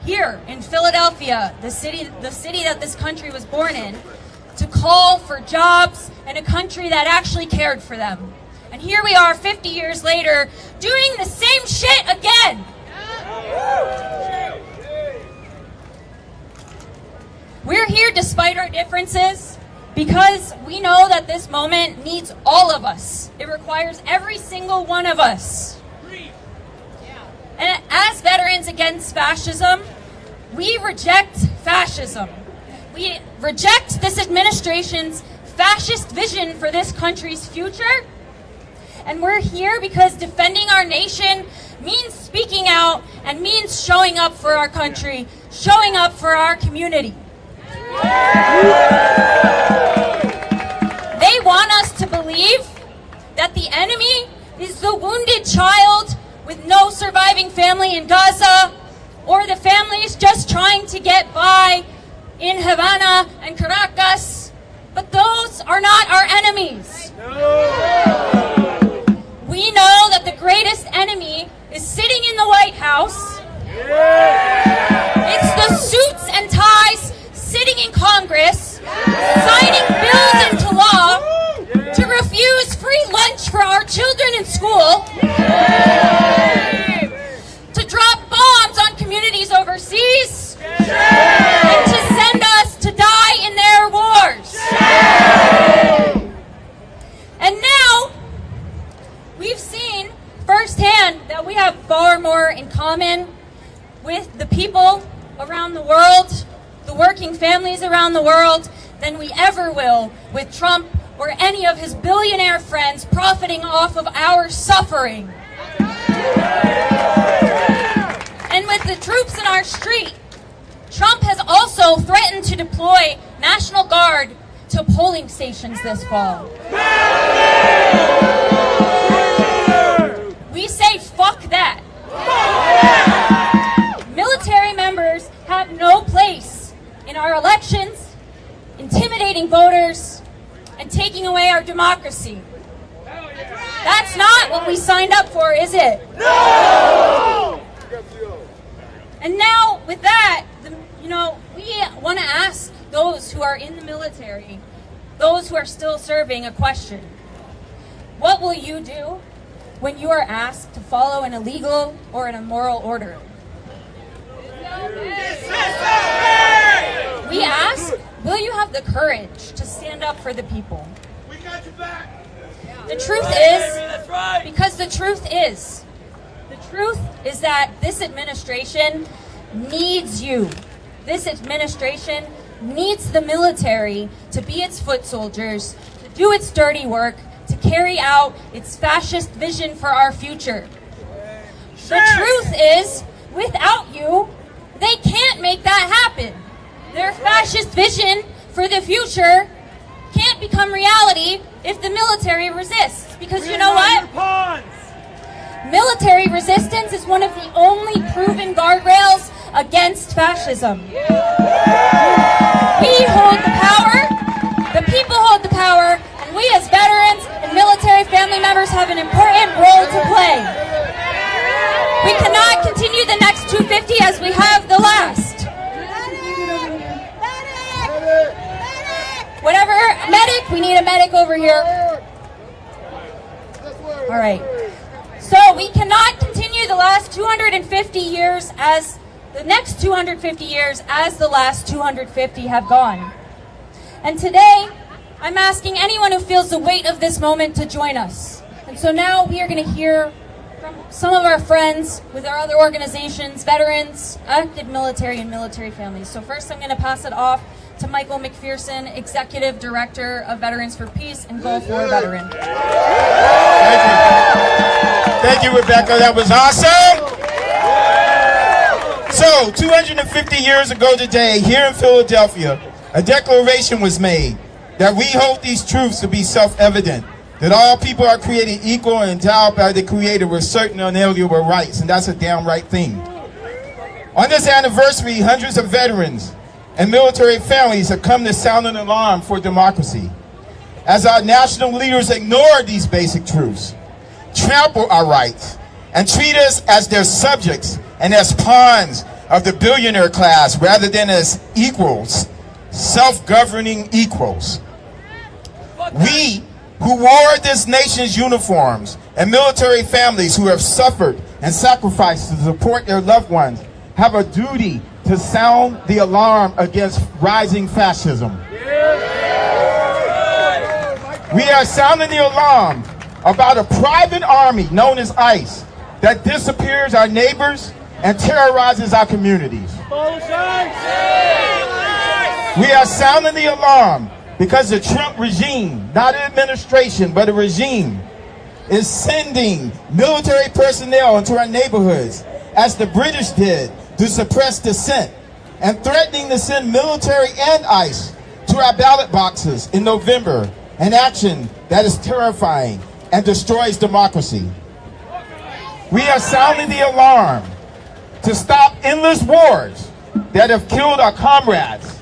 S6: here in Philadelphia, the city that this country was born in, to call for jobs and a country that actually cared for them. And here we are 50 years later doing the same shit again. We're here despite our differences because we know that this moment needs all of us. It requires every single one of us. And as Veterans Against Fascism, we reject fascism. We reject this administration's fascist vision for this country's future. And we're here because defending our nation means speaking out and means showing up for our country, showing up for our community. They want us to believe that the enemy is the wounded child with no surviving family in Gaza, or the families just trying to get by in Havana and Caracas, but those are not our enemies. We know that the greatest enemy is sitting in the White House. It's the suits and ties sitting in Congress, signing bills into law to refuse free lunch for our children in school, to drop bombs on communities overseas, and to send us to die in their wars. And now, we've seen firsthand that we have far more in common with the people around the world, the working families around the world, than we ever will with Trump or any of his billionaire friends profiting off of our suffering. And with the troops in our street, Trump has also threatened to deploy National Guard to polling stations this fall. We say fuck that. Military members have no place in our elections, intimidating voters, and taking away our democracy. That's not what we signed up for, is it? No! And now, with that, we want to ask those who are in the military, those who are still serving, a question. What will you do when you are asked to follow an illegal or an immoral order? We ask, will you have the courage to stand up for the people? We got your back. The truth is, because the truth is that this administration needs you. This administration needs the military to be its foot soldiers, to do its dirty work, to carry out its fascist vision for our future. The truth is, without you, they can't make that happen. Their fascist vision for the future can't become reality if the military resists. Because you know what? Military resistance is one of the only proven guardrails against fascism. We hold the power, the people hold the power, and we as veterans and military family members have an important role to play. We cannot continue the next 250 as we have the last. Whatever, medic, we need a medic over here. All right. So we cannot continue the last 250 years as the next 250 years as the last 250 have gone. And today, I'm asking anyone who feels the weight of this moment to join us. And so now we are going to hear from some of our friends with our other organizations, veterans, active military, and military families. So first I'm going to pass it off to Michael McPherson, Executive Director of Veterans for Peace and Gulf War veteran.
S17: Thank you, Rebecca. That was awesome. So, 250 years ago today, here in Philadelphia, a declaration was made that we hold these truths to be self-evident, that all people are created equal and endowed by the Creator with certain unalienable rights, and that's a damn right thing. On this anniversary, hundreds of veterans and military families have come to sound an alarm for democracy, as our national leaders ignore these basic truths, trample our rights, and treat us as their subjects and as pawns of the billionaire class rather than as equals, self-governing equals. We who wore this nation's uniforms and military families who have suffered and sacrificed to support their loved ones have a duty to sound the alarm against rising fascism. We are sounding the alarm about a private army known as ICE that disappears our neighbors and terrorizes our communities. We are sounding the alarm because the Trump regime, not an administration, but a regime, is sending military personnel into our neighborhoods, as the British did, to suppress dissent, and threatening to send military and ICE to our ballot boxes in November, an action that is terrifying and destroys democracy. We are sounding the alarm to stop endless wars that have killed our comrades,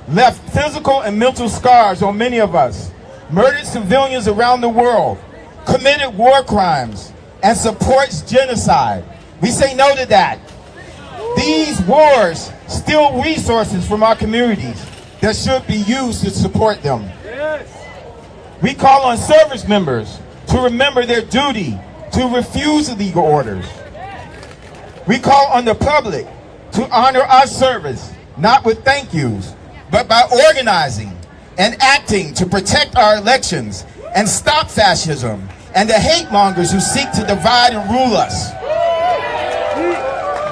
S17: left physical and mental scars on many of us, murdered civilians around the world, committed war crimes, and supports genocide. We say no to that. These wars steal resources from our communities that should be used to support them. We call on service members to remember their duty to refuse illegal orders. We call on the public to honor our service, not with thank yous, but by organizing and acting to protect our elections and stop fascism and the hate mongers who seek to divide and rule us.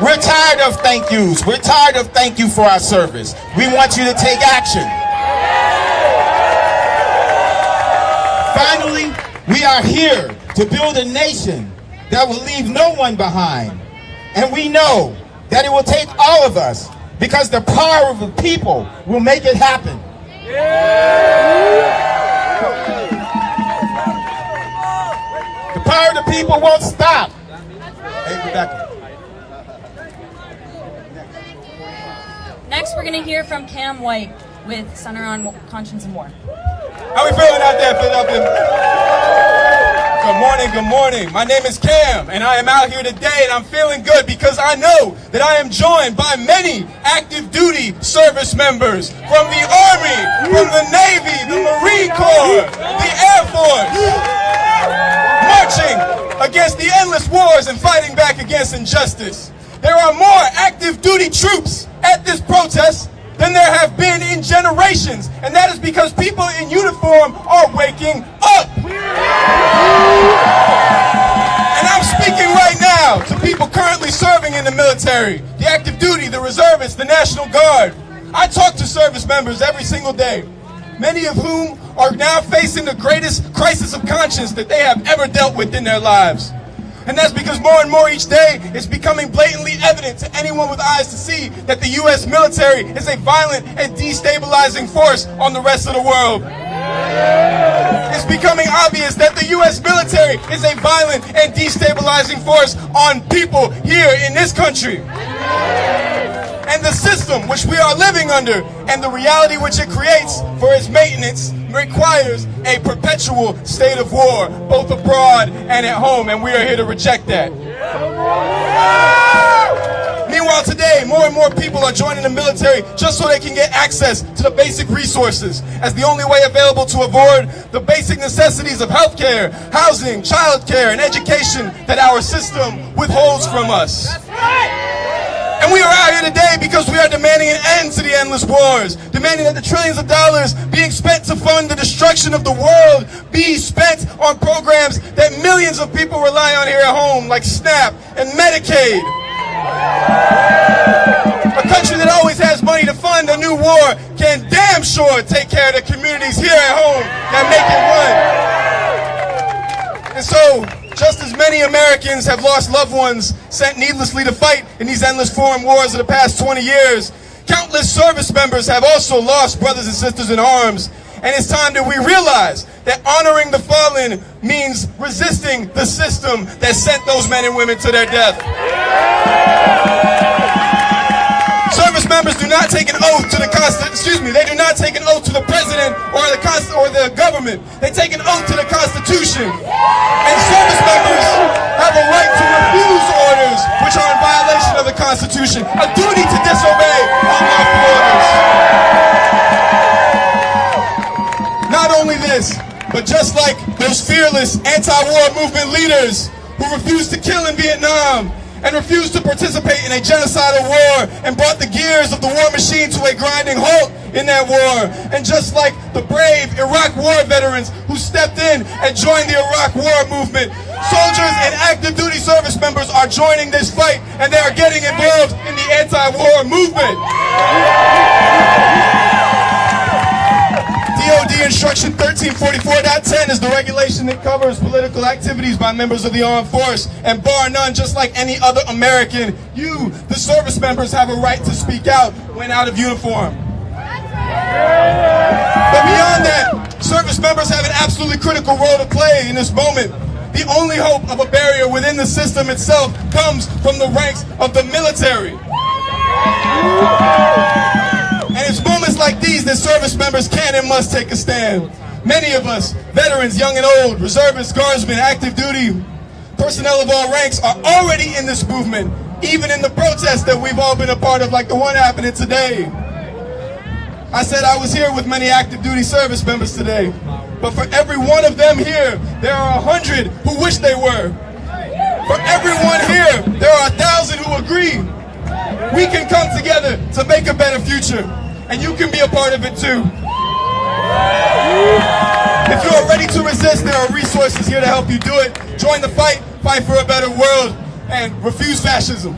S17: We're tired of thank yous. We're tired of thank you for our service. We want you to take action. Finally, we are here to build a nation that will leave no one behind. And we know that it will take all of us, because the power of the people will make it happen. The power of the people won't stop. Hey, Rebecca.
S6: Next, we're going to hear from Cam White with Center on Conscience and War.
S17: How we feeling out there, Philadelphia? Good morning, good morning. My name is Cam, and I am out here today, and I'm feeling good because I know that I am joined by many active duty service members from the Army, from the Navy, the Marine Corps, the Air Force, marching against the endless wars and fighting back against injustice. There are more active duty troops at this protest than there have been in generations, and that is because people in uniform are waking up. And I'm speaking right now to people currently serving in the military, the active duty, the reservists, the National Guard. I talk to service members every single day, many of whom are now facing the greatest crisis of conscience that they have ever dealt with in their lives. And that's because more and more each day it's becoming blatantly evident to anyone with eyes to see that the U.S. military is a violent and destabilizing force on the rest of the world. It's becoming obvious that the U.S. military is a violent and destabilizing force on people here in this country. And the system which we are living under and the reality which it creates for its maintenance requires a perpetual state of war, both abroad and at home, and we are here to reject that. Meanwhile, today, more and more people are joining the military just so they can get access to the basic resources as the only way available to avoid the basic necessities of healthcare, housing, childcare, and education that our system withholds from us. And we are out here today because we are demanding an end to the endless wars, demanding that the trillions of dollars being spent to fund the destruction of the world be spent on programs that millions of people rely on here at home, like SNAP and Medicaid. A country that always has money to fund a new war can damn sure take care of the communities here at home that make it run. And so, just as many Americans have lost loved ones sent needlessly to fight in these endless foreign wars of the past 20 years, countless service members have also lost brothers and sisters in arms. And it's time that we realize that honoring the fallen means resisting the system that sent those men and women to their death. Service members do not take an oath to the they do not take an oath to the president or the government. They take an oath to the Constitution. And service members have a right to refuse orders which are in violation of the Constitution, a duty to disobey unlawful orders. Not only this, but just like those fearless anti-war movement leaders who refused to kill in Vietnam and refused to participate in a genocidal war and brought the gears of the war machine to a grinding halt in that war. And just like the brave Iraq war veterans who stepped in and joined the Iraq war movement, soldiers and active duty service members are joining this fight, and they are getting involved in the anti-war movement. DOD Instruction 1344.10 is the regulation that covers political activities by members of the armed force, and bar none, just like any other American, you, the service members, have a right to speak out when out of uniform. But beyond that, service members have an absolutely critical role to play in this moment. The only hope of a barrier within the system itself comes from the ranks of the military. And it's moments like these that service members can and must take a stand. Many of us, veterans, young and old, reservists, guardsmen, active duty, personnel of all ranks are already in this movement, even in the protests that we've all been a part of, like the one happening today. I said I was here with many active duty service members today, but for every one of them here, there are 100 who wish they were. For everyone here, there are 1,000 who agree. We can come together to make a better future, and you can be a part of it too. If you are ready to resist, there are resources here to help you do it. Join the fight, fight for a better world, and refuse fascism.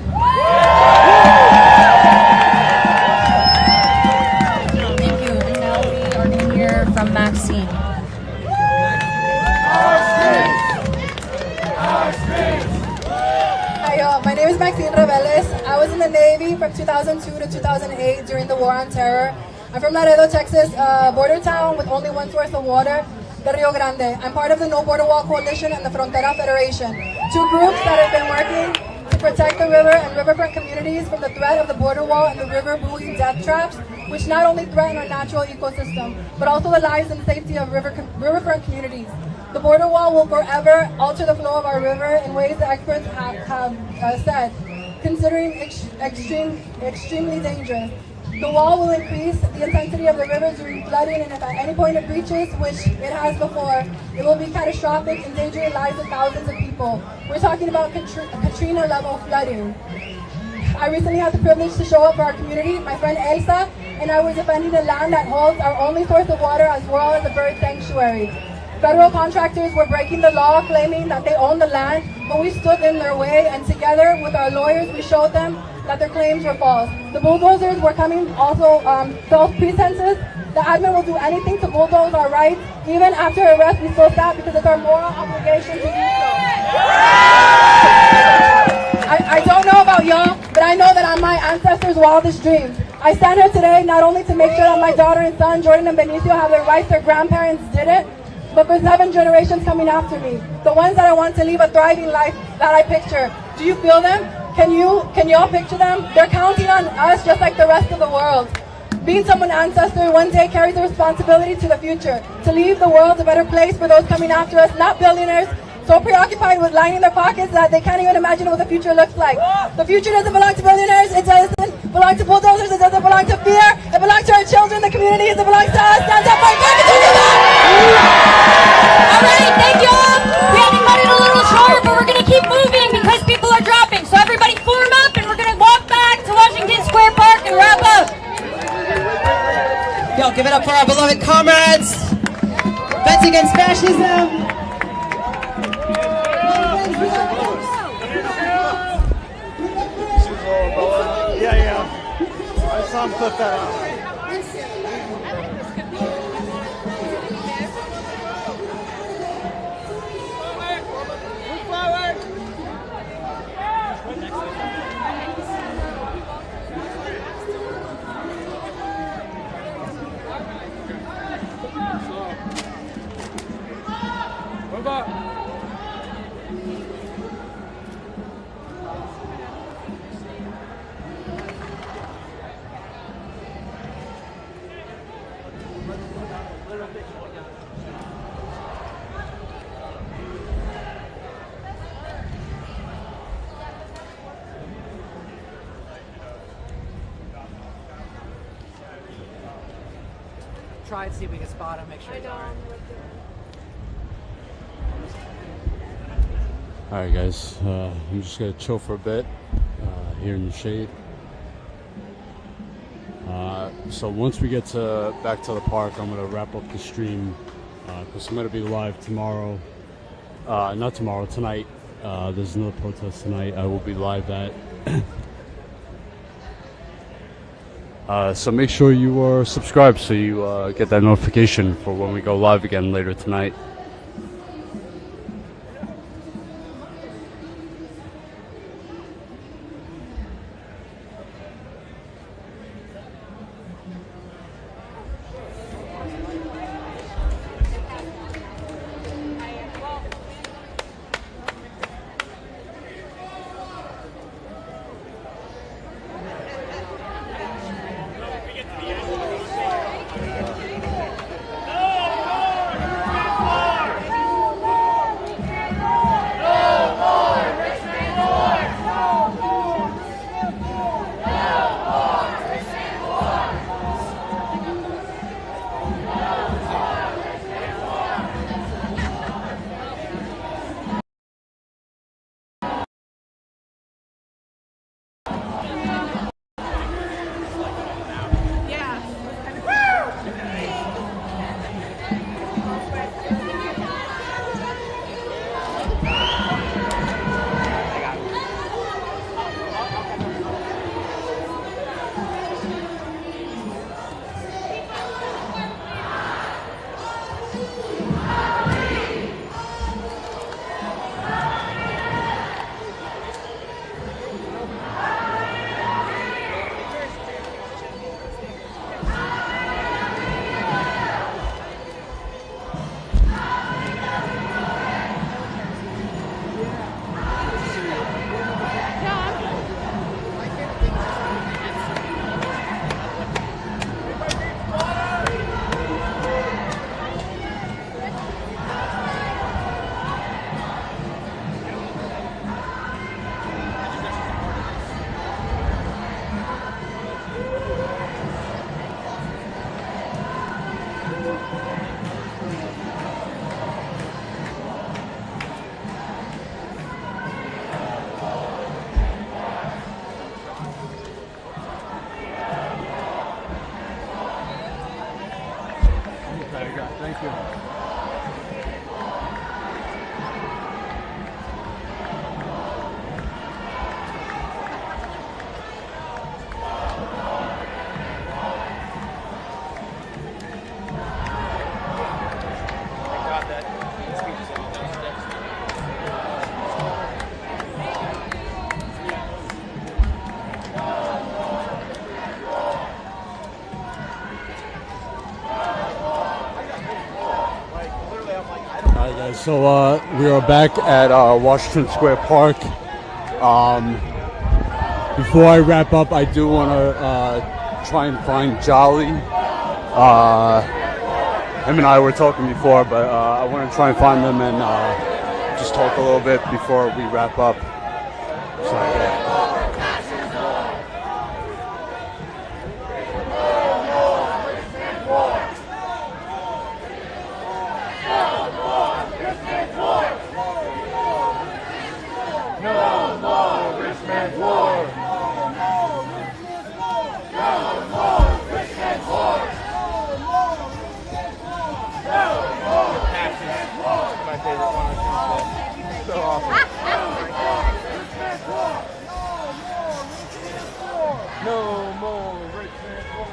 S6: Thank you. And now we are going to hear from Maxine.
S18: Hi, my name is Maxine Reveles. I was in the Navy from 2002 to 2008 during the War on Terror. I'm from Laredo, Texas, a border town with only one source of water, the Rio Grande. I'm part of the No Border Wall Coalition and the Frontera Federation, two groups that have been working to protect the river and riverfront communities from the threat of the border wall and the river buoy death traps, which not only threaten our natural ecosystem, but also the lives and safety of riverfront communities. The border wall will forever alter the flow of our river in ways that experts have said, considering extremely dangerous. The wall will increase the intensity of the river during flooding, and if at any point it breaches, which it has before, it will be catastrophic, endangering the lives of thousands of people. We're talking about Katrina-level flooding. I recently had the privilege to show up for our community, my friend Elsa, and I was defending the land that holds our only source of water as well as a bird sanctuary. Federal contractors were breaking the law, claiming that they own the land, but we stood in their way, and together with our lawyers, we showed them that their claims were false. The bulldozers were coming also false pretenses. The admin will do anything to bulldoze our rights. Even after arrest, we still stop because it's our moral obligation to do so. I don't know about y'all, but I know that I'm my ancestors' wildest dreams. I stand here today not only to make sure that my daughter and son, Jordan and Benicio, have the rights their grandparents didn't, but for 7 generations coming after me, the ones that I want to leave a thriving life that I picture. Do you feel them? Can you all picture them? They're counting on us just like the rest of the world. Being someone's ancestor one day carries the responsibility to the future, to leave the world a better place for those coming after us, not billionaires so preoccupied with lining their pockets that they can't even imagine what the future looks like. The future doesn't belong to billionaires, it doesn't belong to bulldozers, it doesn't belong to fear, it belongs to our children, the communities, it belongs to us. Stand up, fight back,
S6: Alright, thank you all. We had to cut it a little short, but we're going to keep moving because people are dropping. So everybody form up and we're going to walk back to Washington Square Park and wrap up.
S4: Yo, give it up for our beloved comrades. Defense against fascism.
S14: Yeah. I saw him clip that out.
S13: Try and see if we can spot him, make sure he's alright.
S2: Alright guys, I'm just going to chill for a bit here in the shade. So once we get back to the park, I'm going to wrap up the stream because I'm going to be live tomorrow. Not tomorrow, tonight. There's another protest tonight. I will be live at. So make sure you are subscribed so you get that notification for when we go live again later tonight.
S14: Thank you.
S2: Alright guys, so we are back at Washington Square Park. Before I wrap up, I do want to try and find Jolly. Him and I were talking before, but I want to try and find them and just talk a little bit before we wrap up. So, yeah.
S16: No more rich man's war.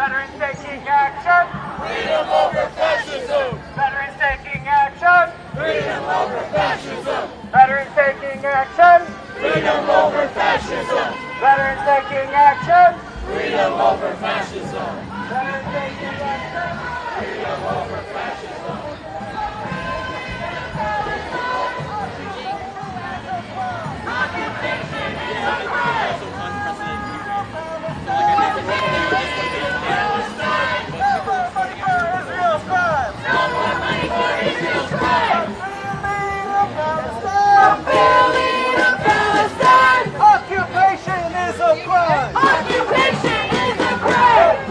S19: Veterans taking action. Freedom over fascism. Veterans taking action. Freedom over fascism. Veterans taking action. Freedom over fascism. Veterans taking action. Freedom over fascism. Veterans taking action. Freedom over fascism. Occupation is a crime. Occupation is a crime! Occupation is a crime!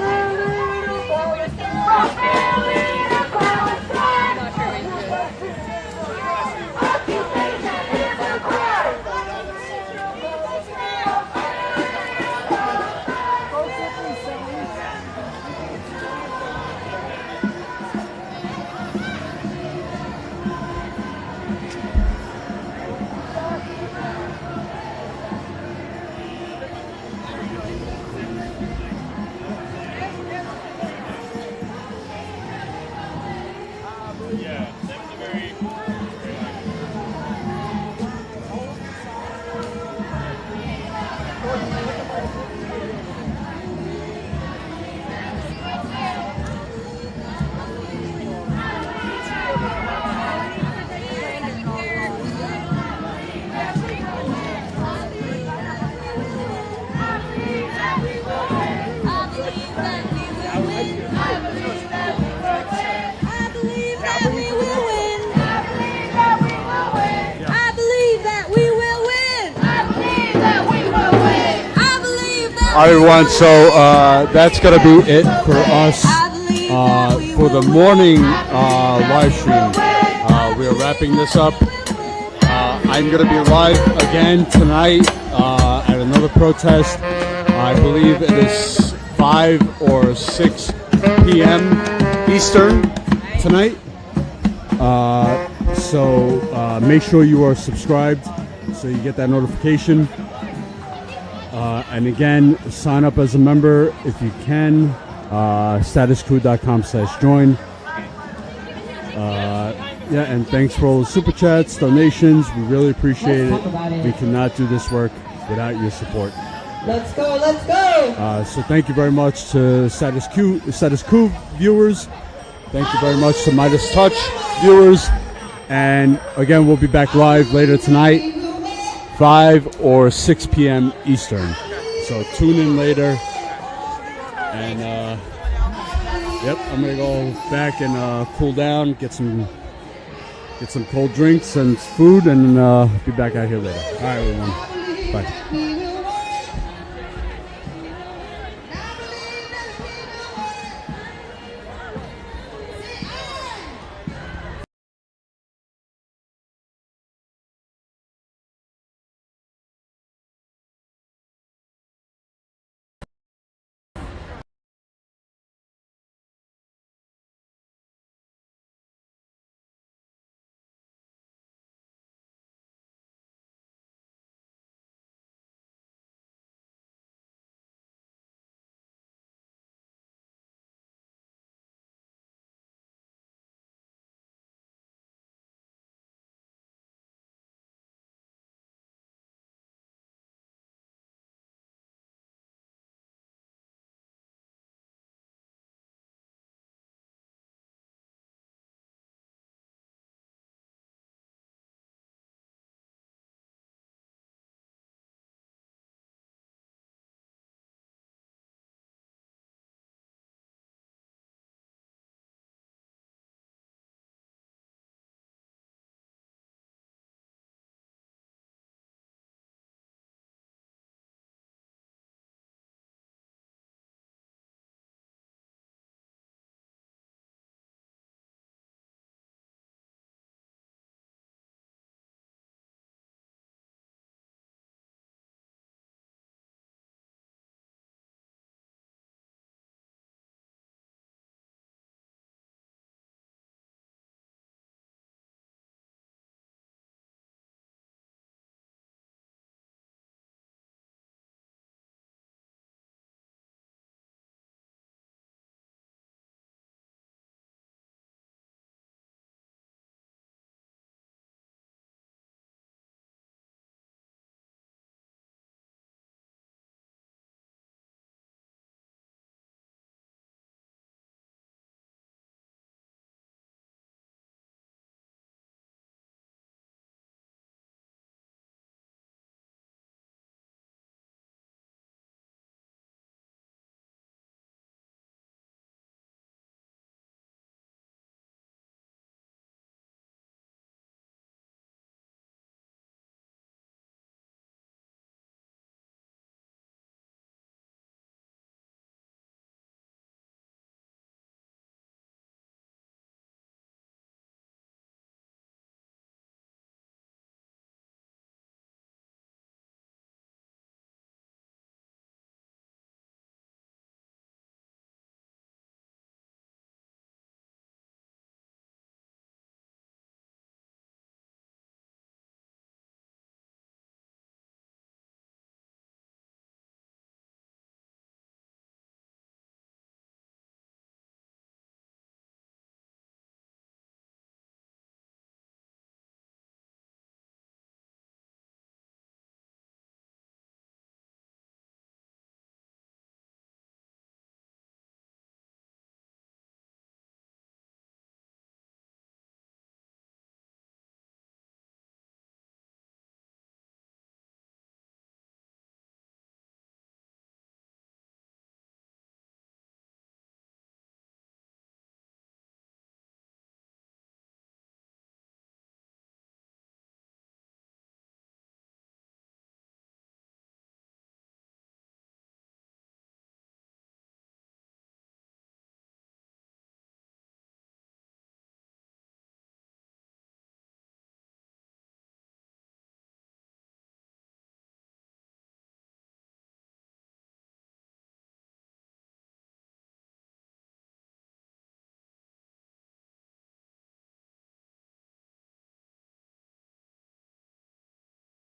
S2: All right, everyone, so that's going to be it for us for the morning live stream. We are wrapping this up. I'm going to be live again tonight at another protest. I believe it is 5 or 6 p.m. Eastern tonight. So make sure you are subscribed so you get that notification. And again, sign up as a member if you can. statuscoup.com/join. Yeah, and thanks for all the super chats, donations. We really appreciate it. We cannot do this work without your support.
S4: Let's go, let's go!
S2: So thank you very much to Status Coup viewers. Thank you very much to Midas Touch viewers. And again, we'll be back live later tonight, 5 or 6 p.m. Eastern. So tune in later. And Yep, I'm gonna go back and cool down, get some cold drinks and food, and be back out here later. All right, everyone. Bye.